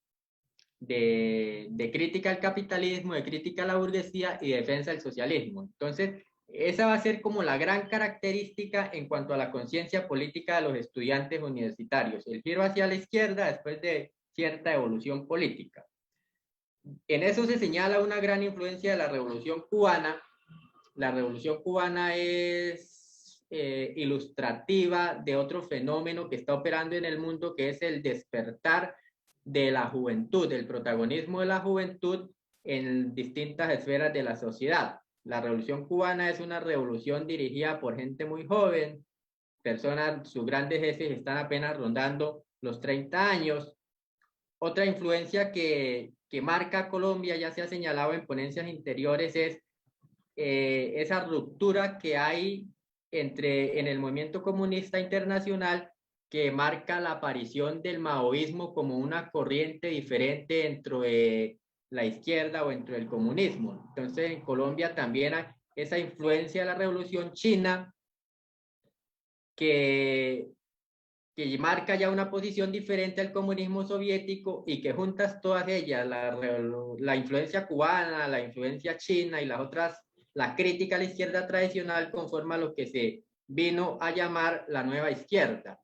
crítica al capitalismo, de crítica a la burguesía y defensa del socialismo. Entonces, esa va a ser como la gran característica en cuanto a la conciencia política de los estudiantes universitarios, el giro hacia la izquierda después de cierta evolución política. En eso se señala una gran influencia de la Revolución Cubana. La Revolución Cubana es ilustrativa de otro fenómeno que está operando en el mundo, que es el despertar de la juventud, el protagonismo de la juventud en distintas esferas de la sociedad. La Revolución Cubana es una revolución dirigida por gente muy joven, personas, sus grandes jefes están apenas rondando los 30 años. Otra influencia que marca a Colombia, ya se ha señalado en ponencias interiores, es esa ruptura que hay en el movimiento comunista internacional, que marca la aparición del maoísmo como una corriente diferente dentro de la izquierda o dentro del comunismo. Entonces, en Colombia también hay esa influencia de la Revolución China que marca ya una posición diferente al comunismo soviético, y que juntas todas ellas, la influencia cubana, la influencia china y las otras, la crítica a la izquierda tradicional, conforma lo que se vino a llamar la nueva izquierda.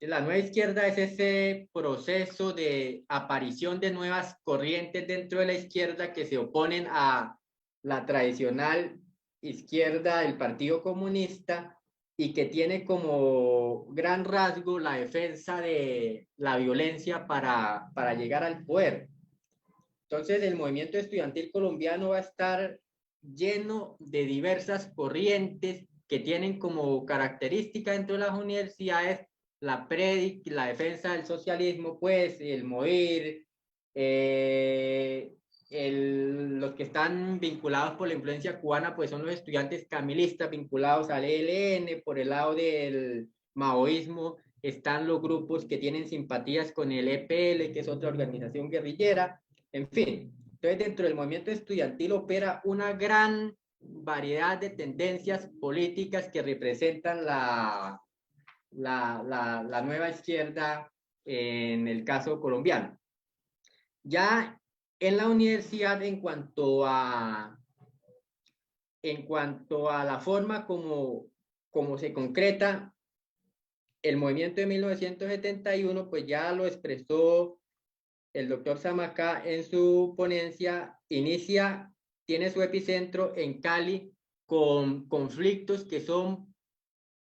La nueva izquierda es ese proceso de aparición de nuevas corrientes dentro de la izquierda que se oponen a la tradicional izquierda del Partido Comunista, y que tiene como gran rasgo la defensa de la violencia para llegar al poder. Entonces, el movimiento estudiantil colombiano va a estar lleno de diversas corrientes que tienen como característica dentro de las universidades la defensa del socialismo, pues, el MOIR, los que están vinculados por la influencia cubana, pues son los estudiantes camilistas vinculados al ELN. Por el lado del maoísmo están los grupos que tienen simpatías con el EPL, que es otra organización guerrillera, en fin. Entonces, dentro del movimiento estudiantil opera una gran variedad de tendencias políticas que representan la nueva izquierda en el caso colombiano. Ya en la universidad, en cuanto a la forma como se concreta el movimiento de 1971, pues ya lo expresó el doctor Zamacá en su ponencia. Tiene su epicentro en Cali, con conflictos que son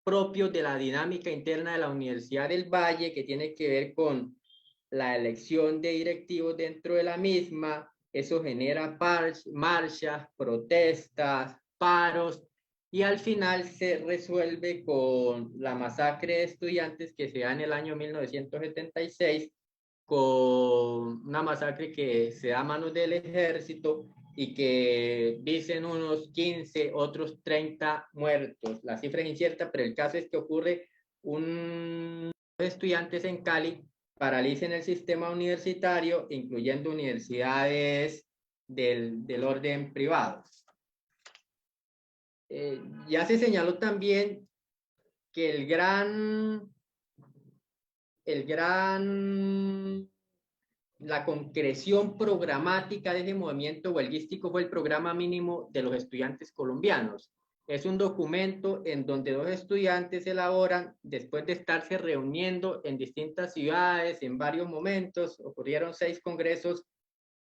propios de la dinámica interna de la Universidad del Valle, que tiene que ver con la elección de directivos dentro de la misma. Eso genera marchas, protestas, paros, y al final se resuelve con la masacre de estudiantes que se da en el año 1976, con una masacre que se da a manos del ejército, y que dicen unos 15, otros 30 muertos. La cifra es incierta, pero el caso es que ocurre un estudiantes en Cali paralicen el sistema universitario, incluyendo universidades del orden privado. Ya se señaló también que la concreción programática de ese movimiento huelguístico fue el programa mínimo de los estudiantes colombianos. Es un documento en donde los estudiantes elaboran, después de estarse reuniendo en distintas ciudades, en varios momentos, ocurrieron 6 congresos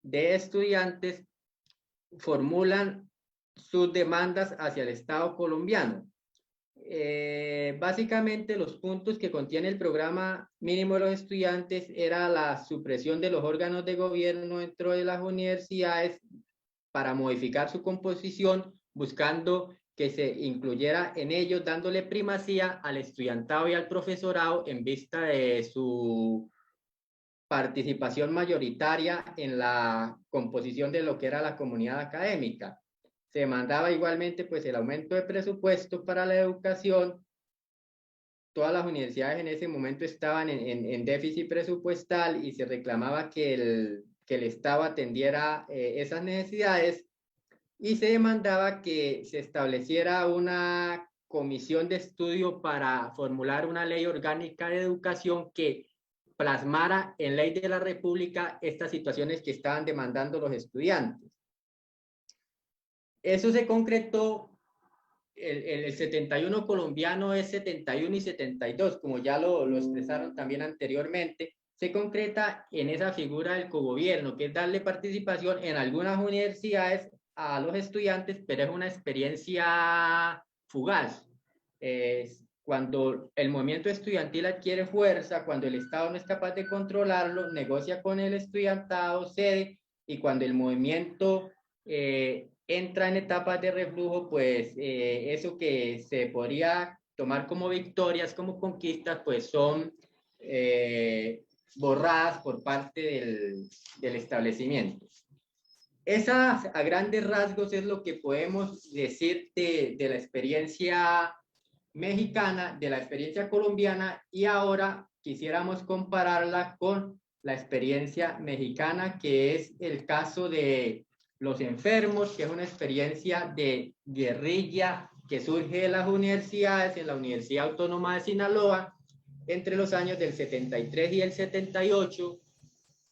de estudiantes, formulan sus demandas hacia el Estado colombiano. Básicamente los puntos que contiene el programa mínimo de los estudiantes era la supresión de los órganos de gobierno dentro de las universidades para modificar su composición, buscando que se incluyera en ellos, dándole primacía al estudiantado y al profesorado en vista de su participación mayoritaria en la composición de lo que era la comunidad académica. Se demandaba igualmente pues el aumento de presupuesto para la educación. Todas las universidades en ese momento estaban en déficit presupuestal y se reclamaba que el Estado atendiera esas necesidades, y se demandaba que se estableciera una comisión de estudio para formular una ley orgánica de educación que plasmara en ley de la República estas situaciones que estaban demandando los estudiantes. Eso se concretó, el 71 colombiano es 71 y 72, como ya lo expresaron también anteriormente, se concreta en esa figura del cogobierno, que es darle participación en algunas universidades a los estudiantes, pero es una experiencia fugaz. Cuando el movimiento estudiantil adquiere fuerza, cuando el Estado no es capaz de controlarlo, negocia con el estudiantado, cede, y cuando el movimiento entra en etapas de reflujo, pues eso que se podría tomar como victorias, como conquistas, pues son borradas por parte del establecimiento. Esas a grandes rasgos es lo que podemos decir de la experiencia mexicana, de la experiencia colombiana, y ahora quisiéramos compararla con la experiencia mexicana, que es el caso de los enfermos, que es una experiencia de guerrilla que surge de las universidades, en la Universidad Autónoma de Sinaloa, entre los años del 73 y el 78.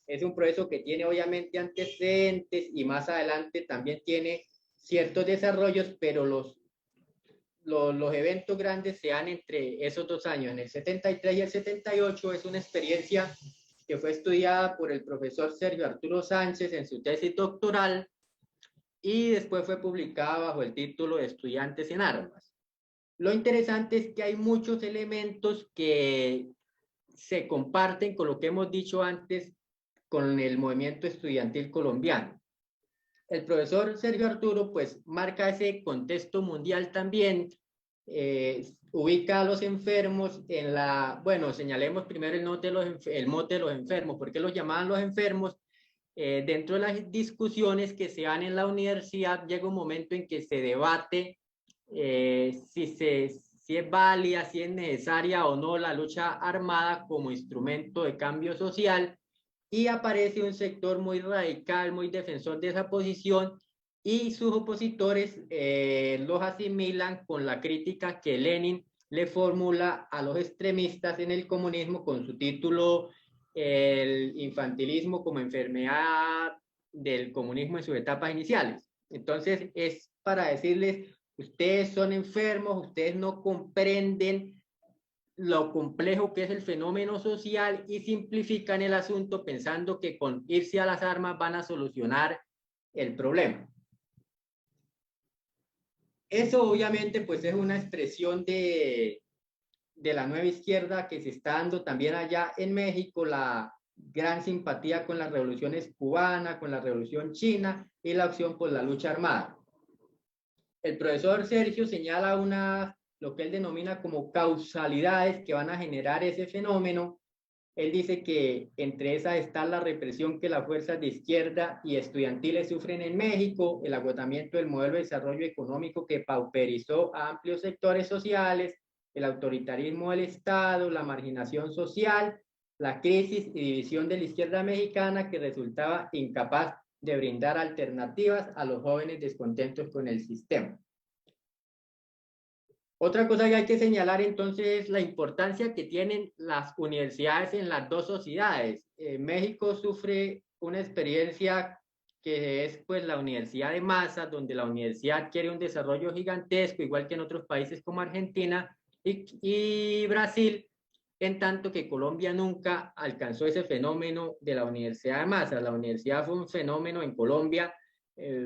Es un proceso que tiene obviamente antecedentes y más adelante también tiene ciertos desarrollos, pero los eventos grandes se dan entre esos 2 años, en el 73 y el 78. Es una experiencia que fue estudiada por el profesor Sergio Arturo Sánchez en su tesis doctoral y después fue publicada bajo el título de Estudiantes en Armas. Lo interesante es que hay muchos elementos que se comparten con lo que hemos dicho antes con el movimiento estudiantil colombiano. El profesor Sergio Arturo pues marca ese contexto mundial también, ubica a los enfermos en bueno, señalemos primero el mote de los enfermos. ¿Por qué los llamaban los enfermos? Dentro de las discusiones que se dan en la universidad llega un momento en que se debate si es válida, si es necesaria o no la lucha armada como instrumento de cambio social, y aparece un sector muy radical, muy defensor de esa posición, y sus opositores los asimilan con la crítica que Lenin le formula a los extremistas en el comunismo con su título El infantilismo como enfermedad del comunismo en sus etapas iniciales. Entonces es para decirles, ustedes son enfermos, ustedes no comprenden lo complejo que es el fenómeno social y simplifican el asunto pensando que con irse a las armas van a solucionar el problema. Eso obviamente pues es una expresión de la nueva izquierda que se está dando también allá en México, la gran simpatía con las revoluciones cubana, con la revolución china y la opción por la lucha armada. El profesor Sergio señala lo que él denomina como causalidades que van a generar ese fenómeno, Él dice que entre esas está la represión que las fuerzas de izquierda y estudiantiles sufren en México, el agotamiento del modelo de desarrollo económico que pauperizó a amplios sectores sociales, el autoritarismo del Estado, la marginación social, la crisis y división de la izquierda mexicana que resultaba incapaz de brindar alternativas a los jóvenes descontentos con el sistema. Otra cosa que hay que señalar entonces es la importancia que tienen las universidades en las dos sociedades. México sufre una experiencia que es pues la universidad de masa, donde la universidad quiere un desarrollo gigantesco, igual que en otros países como Argentina y Brasil, en tanto que Colombia nunca alcanzó ese fenómeno de la universidad de masa. La universidad fue un fenómeno en Colombia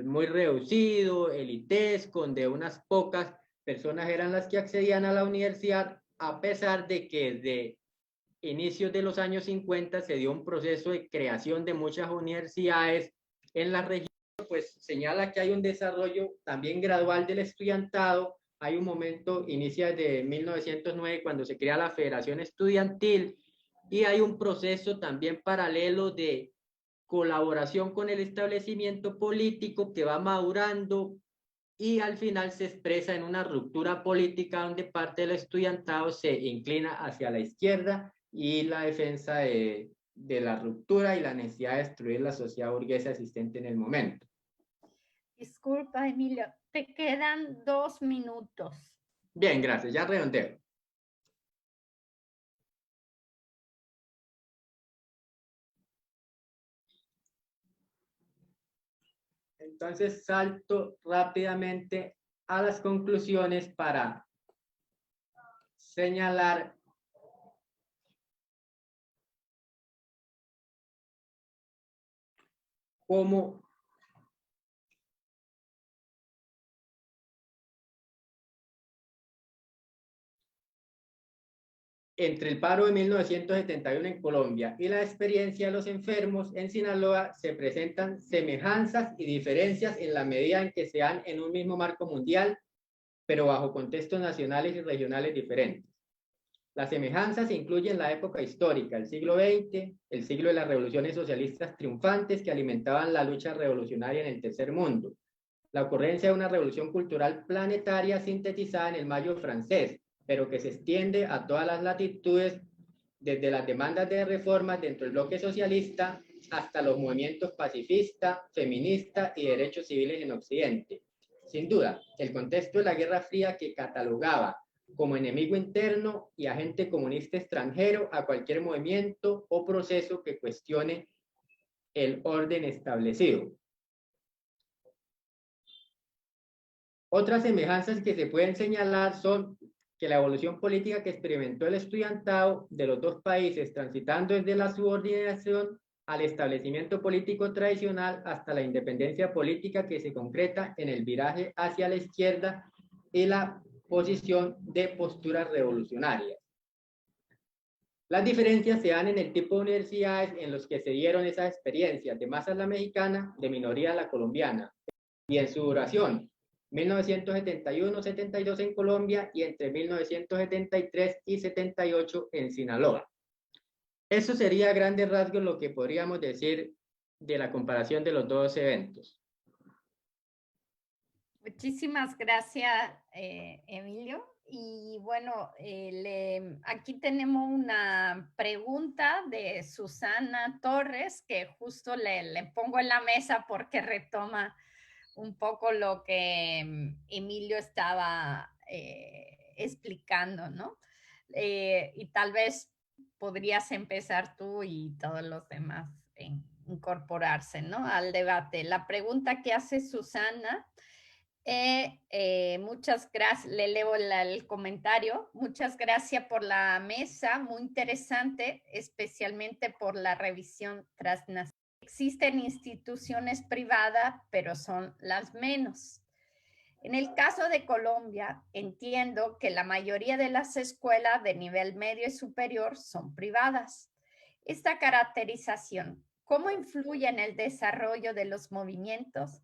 muy reducido, elitesco, donde unas pocas personas eran las que accedían a la universidad, a pesar de que desde inicios de los años 50 se dio un proceso de creación de muchas universidades en la región, pues señala que hay un desarrollo también gradual del estudiantado. Hay un momento, inicia de 1909, cuando se crea la Federación Estudiantil, y hay un proceso también paralelo de colaboración con el establecimiento político que va madurando y al final se expresa en una ruptura política donde parte del estudiantado se inclina hacia la izquierda y la defensa de la ruptura y la necesidad de destruir la sociedad burguesa existente en el momento. Disculpa, Emilio, te quedan 2 minutos. Bien, gracias, ya redondeo. Entonces salto rápidamente a las conclusiones para señalar cómo entre el paro de 1971 en Colombia y la experiencia de los enfermos en Sinaloa se presentan semejanzas y diferencias en la medida en que se dan en un mismo marco mundial, pero bajo contextos nacionales y regionales diferentes. Las semejanzas incluyen la época histórica, el siglo XX, el siglo de las revoluciones socialistas triunfantes que alimentaban la lucha revolucionaria en el tercer mundo, la ocurrencia de una revolución cultural planetaria sintetizada en el Mayo francés, pero que se extiende a todas las latitudes, desde las demandas de reformas dentro del bloque socialista hasta los movimientos pacifista, feminista y derechos civiles en Occidente. Sin duda, el contexto de la Guerra Fría que catalogaba como enemigo interno y agente comunista extranjero a cualquier movimiento o proceso que cuestione el orden establecido. Otras semejanzas que se pueden señalar son que la evolución política que experimentó el estudiantado de los dos países, transitando desde la subordinación al establecimiento político tradicional hasta la independencia política que se concreta en el viraje hacia la izquierda y la posición de posturas revolucionarias. Las diferencias se dan en el tipo de universidades en los que se dieron esas experiencias, de masa la mexicana, de minoría la colombiana, y en su duración, 1971-72 en Colombia y entre 1973 y 78 en Sinaloa. Eso sería a grandes rasgos lo que podríamos decir de la comparación de los dos eventos. Muchísimas gracias, Emilio. Y bueno, aquí tenemos una pregunta de Susana Torres que justo le pongo en la mesa porque retoma un poco lo que Emilio estaba explicando, ¿no? Y tal vez podrías empezar tú y todos los demás en incorporarse, ¿no? Al debate. La pregunta que hace Susana, muchas gracias, le leo el comentario. Muchas gracias por la mesa, muy interesante, especialmente por la revisión transnacional. Existen instituciones privadas, pero son las menos. En el caso de Colombia, entiendo que la mayoría de las escuelas de nivel medio y superior son privadas. Esta caracterización, ¿cómo influye en el desarrollo de los movimientos?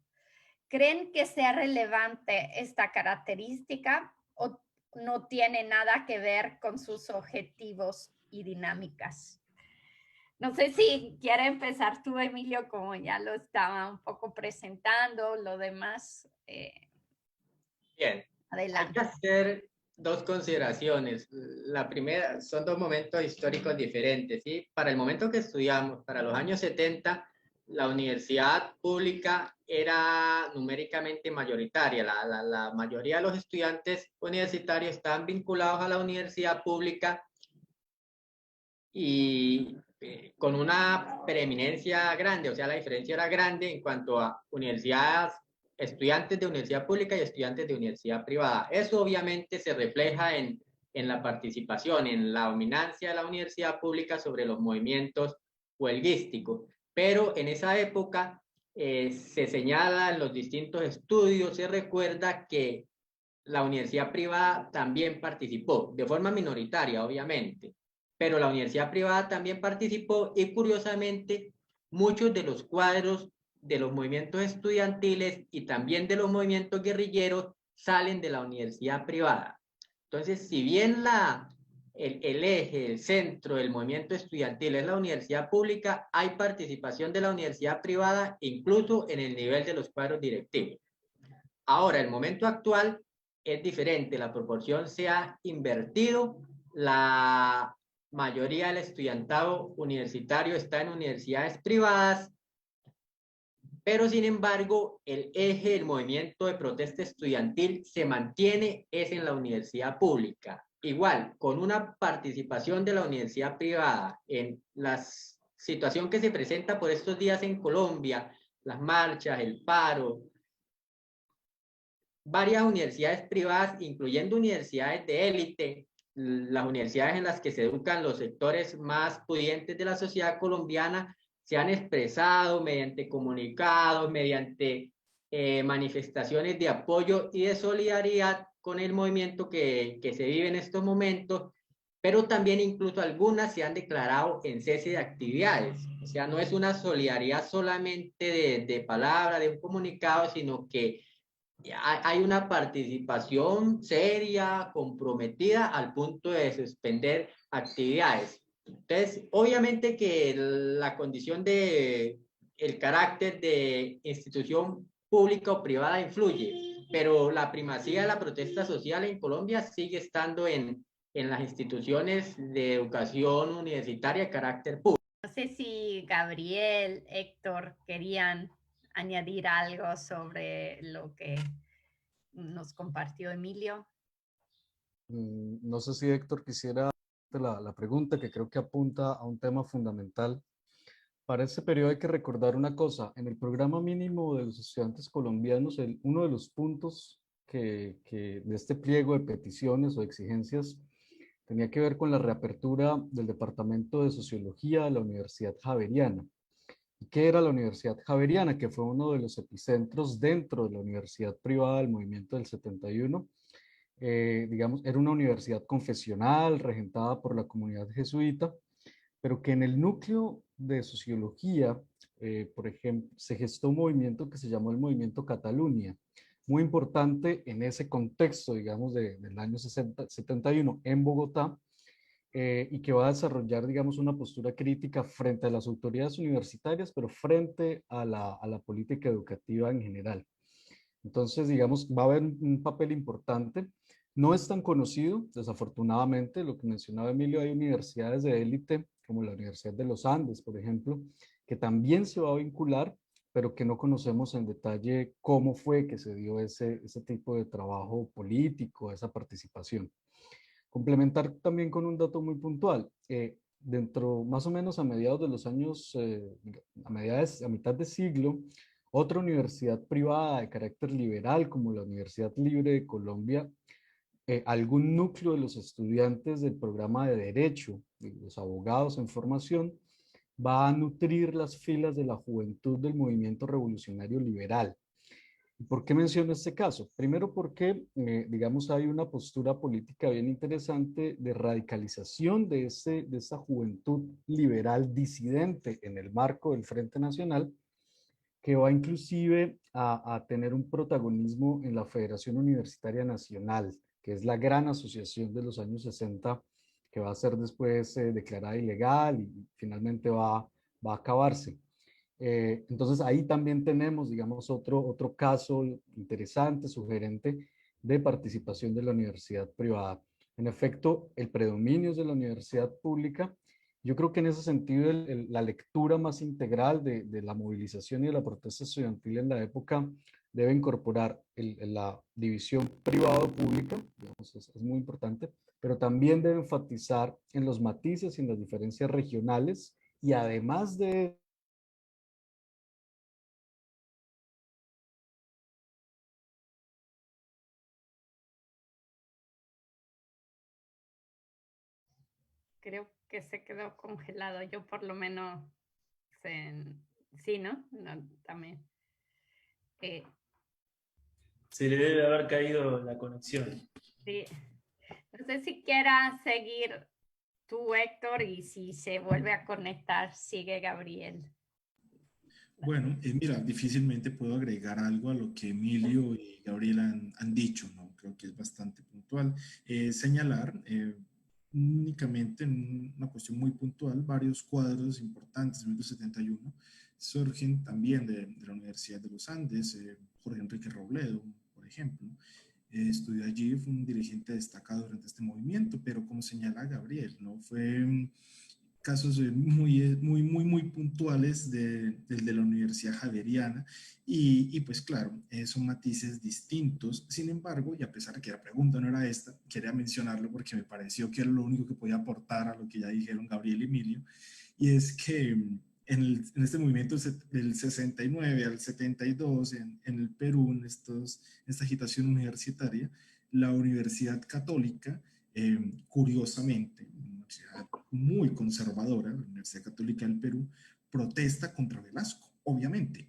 ¿Creen que sea relevante esta característica o no tiene nada que ver con sus objetivos y dinámicas? No sé si quiere empezar tú, Emilio, como ya lo estaba un poco presentando, lo demás. Bien, hay Adelante. que hacer dos consideraciones. La primera, son dos momentos históricos diferentes, ¿sí? Para el momento que estudiamos, para los años 70, la universidad pública era numéricamente mayoritaria. La mayoría de los estudiantes universitarios estaban vinculados a la universidad pública y con una preeminencia grande, o sea, la diferencia era grande en cuanto a universidades, estudiantes de universidad pública y estudiantes de universidad privada. Eso obviamente se refleja en la participación, en la dominancia de la universidad pública sobre los movimientos huelguísticos. Pero en esa época se señala en los distintos estudios, se recuerda que la universidad privada también participó, de forma minoritaria, obviamente, pero la universidad privada también participó y curiosamente muchos de los cuadros de los movimientos estudiantiles y también de los movimientos guerrilleros salen de la universidad privada. Entonces, si bien el eje, el centro del movimiento estudiantil es la universidad pública, hay participación de la universidad privada incluso en el nivel de los cuadros directivos. Ahora, el momento actual es diferente, la proporción se ha invertido, la mayoría del estudiantado universitario está en universidades privadas, pero sin embargo el eje del movimiento de protesta estudiantil se mantiene, es en la universidad pública. Igual, con una participación de la universidad privada en la situación que se presenta por estos días en Colombia, las marchas, el paro, varias universidades privadas, incluyendo universidades de élite, las universidades en las que se educan los sectores más pudientes de la sociedad colombiana, se han expresado mediante comunicados, mediante manifestaciones de apoyo y de solidaridad con el movimiento que se vive en estos momentos, pero también incluso algunas se han declarado en cese de actividades. O sea, no es una solidaridad solamente de palabra, de un comunicado, sino que hay una participación seria, comprometida al punto de suspender actividades. Entonces, obviamente que la condición de el carácter de institución pública o privada influye, pero la primacía de la protesta social en Colombia sigue estando en las instituciones de educación universitaria de carácter público. No sé si Gabriel, Héctor querían añadir algo sobre lo que nos compartió Emilio. No sé si Héctor quisiera la pregunta, que creo que apunta a un tema fundamental. Para este periodo hay que recordar una cosa: en el programa mínimo de los estudiantes colombianos, uno de los puntos de este pliego de peticiones o exigencias tenía que ver con la reapertura del Departamento de Sociología de la Universidad Javeriana. ¿Y qué era la Universidad Javeriana? Que fue uno de los epicentros dentro de la universidad privada del movimiento del 71. Digamos, era una universidad confesional regentada por la comunidad jesuita, pero que en el núcleo de sociología, por ejemplo, se gestó un movimiento que se llamó el Movimiento Cataluña, muy importante en ese contexto, digamos, del año 71 en Bogotá, y que va a desarrollar, digamos, una postura crítica frente a las autoridades universitarias, pero frente a la política educativa en general. Entonces, digamos, va a haber un papel importante. No es tan conocido, desafortunadamente, lo que mencionaba Emilio. Hay universidades de élite, como la Universidad de los Andes, por ejemplo, que también se va a vincular, pero que no conocemos en detalle cómo fue que se dio ese tipo de trabajo político, esa participación. Complementar también con un dato muy puntual. Dentro, más o menos a mediados de los años, a mitad de siglo, otra universidad privada de carácter liberal, como la Universidad Libre de Colombia, algún núcleo de los estudiantes del programa de Derecho, de los abogados en formación, va a nutrir las filas de la juventud del movimiento revolucionario liberal. ¿Y por qué menciono este caso? Primero porque, digamos, hay una postura política bien interesante de radicalización de esa juventud liberal disidente en el marco del Frente Nacional, que va inclusive a tener un protagonismo en la Federación Universitaria Nacional, que es la gran asociación de los años 60 que va a ser después declarada ilegal y finalmente va a acabarse. Entonces ahí también tenemos, digamos, otro caso interesante, sugerente de participación de la universidad privada. En efecto, el predominio es de la universidad pública. Yo creo que en ese sentido la lectura más integral de la movilización y de la protesta estudiantil en la época debe incorporar la división privado-pública, digamos, es muy importante, pero también debe enfatizar en los matices y en las diferencias regionales y además de Creo que se quedó congelado. Yo por lo menos, sí, ¿no? No, también. Se le debe haber caído la conexión. Sí. No sé si quieras seguir tú, Héctor, y si se vuelve a conectar, sigue Gabriel. Bueno, mira, difícilmente puedo agregar algo a lo que Emilio y Gabriel han dicho, ¿no? Creo que es bastante puntual. Señalar únicamente en una cuestión muy puntual, varios cuadros importantes de 1971 surgen también de la Universidad de los Andes, Jorge Enrique Robledo, por ejemplo. Estudió allí, fue un dirigente destacado durante este movimiento, pero como señala Gabriel, ¿no? Fue casos muy puntuales de la Universidad Javeriana pues claro, son matices distintos. Sin embargo, y a pesar de que la pregunta no era esta, quería mencionarlo porque me pareció que era lo único que podía aportar a lo que ya dijeron Gabriel y Emilio, y es que en este movimiento del 69 al 72 en el Perú, en esta agitación universitaria, la Universidad Católica, curiosamente, una universidad muy conservadora, la Universidad Católica del Perú, protesta contra Velasco, obviamente.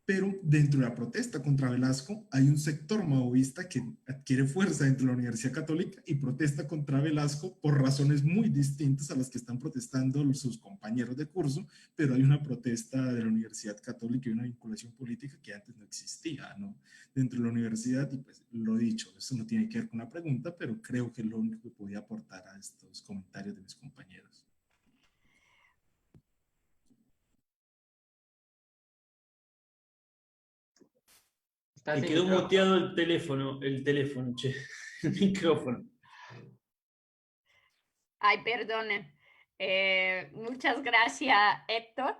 Pero dentro de la protesta contra Velasco hay un sector maoísta que adquiere fuerza dentro de la Universidad Católica y protesta contra Velasco por razones muy distintas a las que están protestando sus compañeros de curso, pero hay una protesta de la Universidad Católica y una vinculación política que antes no existía, ¿no? Dentro de la universidad, y pues lo dicho, eso no tiene que ver con la pregunta, pero creo que es lo único que podía aportar a estos comentarios de mis compañeros. Estás Le sin quedó micrófono. muteado el teléfono, che, el micrófono. Ay, perdonen. Muchas gracias, Héctor,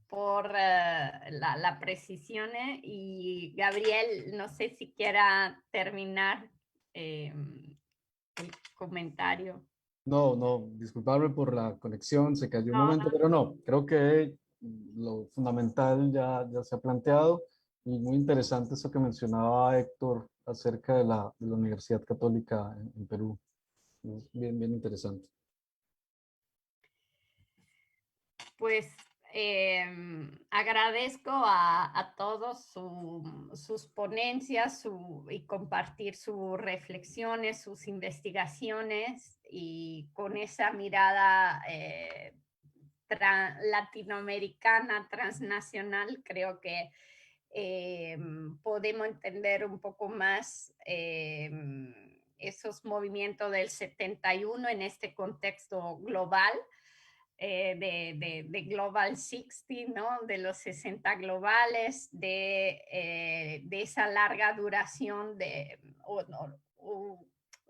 por la precisión. Y Gabriel, no sé si quiera terminar el comentario. No, disculparme por la conexión, se cayó un No, momento, pero no, creo que lo fundamental ya se ha planteado y muy interesante eso que mencionaba Héctor acerca de la Universidad Católica en Perú. Es bien interesante. pues agradezco a todos sus ponencias y compartir sus reflexiones, sus investigaciones y con esa mirada latinoamericana, transnacional, creo que podemos entender un poco más esos movimientos del 71 en este contexto global. De Global 60, ¿no? De los 60 globales, de esa larga duración o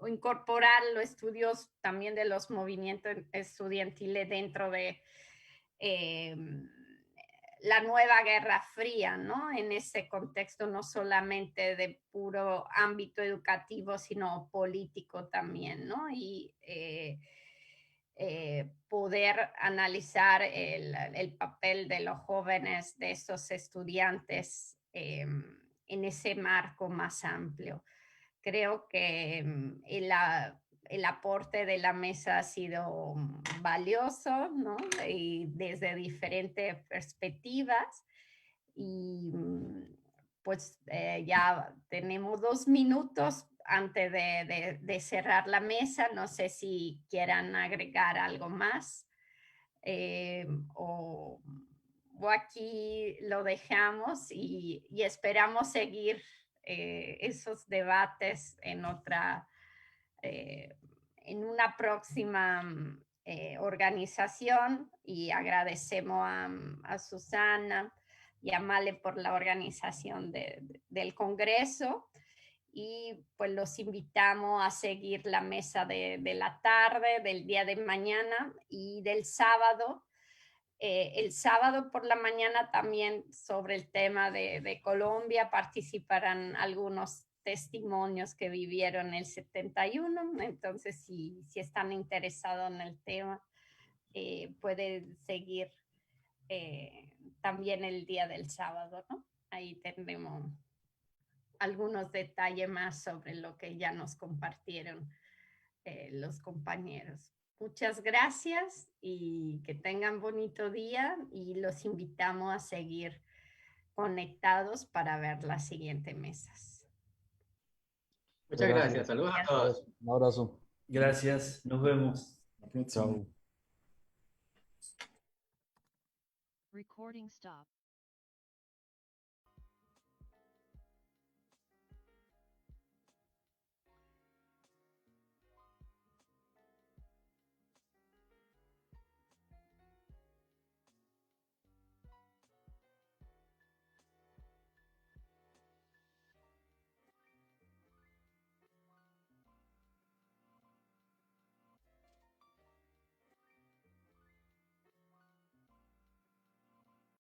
incorporar los estudios también de los movimientos estudiantiles dentro de la nueva Guerra Fría, ¿no? En ese contexto no solamente de puro ámbito educativo, sino político también, ¿no? Y poder analizar el papel de los jóvenes, de esos estudiantes en ese marco más amplio. Creo que el aporte de la mesa ha sido valioso, ¿no? Y desde diferentes perspectivas. Y pues ya tenemos 2 minutos antes de cerrar la mesa. No sé si quieran agregar algo más o aquí lo dejamos y esperamos seguir esos debates en una próxima organización, y agradecemos a Susana y a Male por la organización del Congreso. Y pues los invitamos a seguir la mesa de la tarde, del día de mañana y del sábado. El sábado por la mañana también, sobre el tema de Colombia, participarán algunos testimonios que vivieron el 71. Entonces, si están interesados en el tema, pueden seguir también el día del sábado, ¿no? Ahí tendremos algunos detalles más sobre lo que ya nos compartieron los compañeros. Muchas gracias y que tengan bonito día, y los invitamos a seguir conectados para ver las siguientes mesas. Muchas gracias. Saludos a todos. Un abrazo. Gracias, nos vemos. La próxima. Chao. Recording stopped.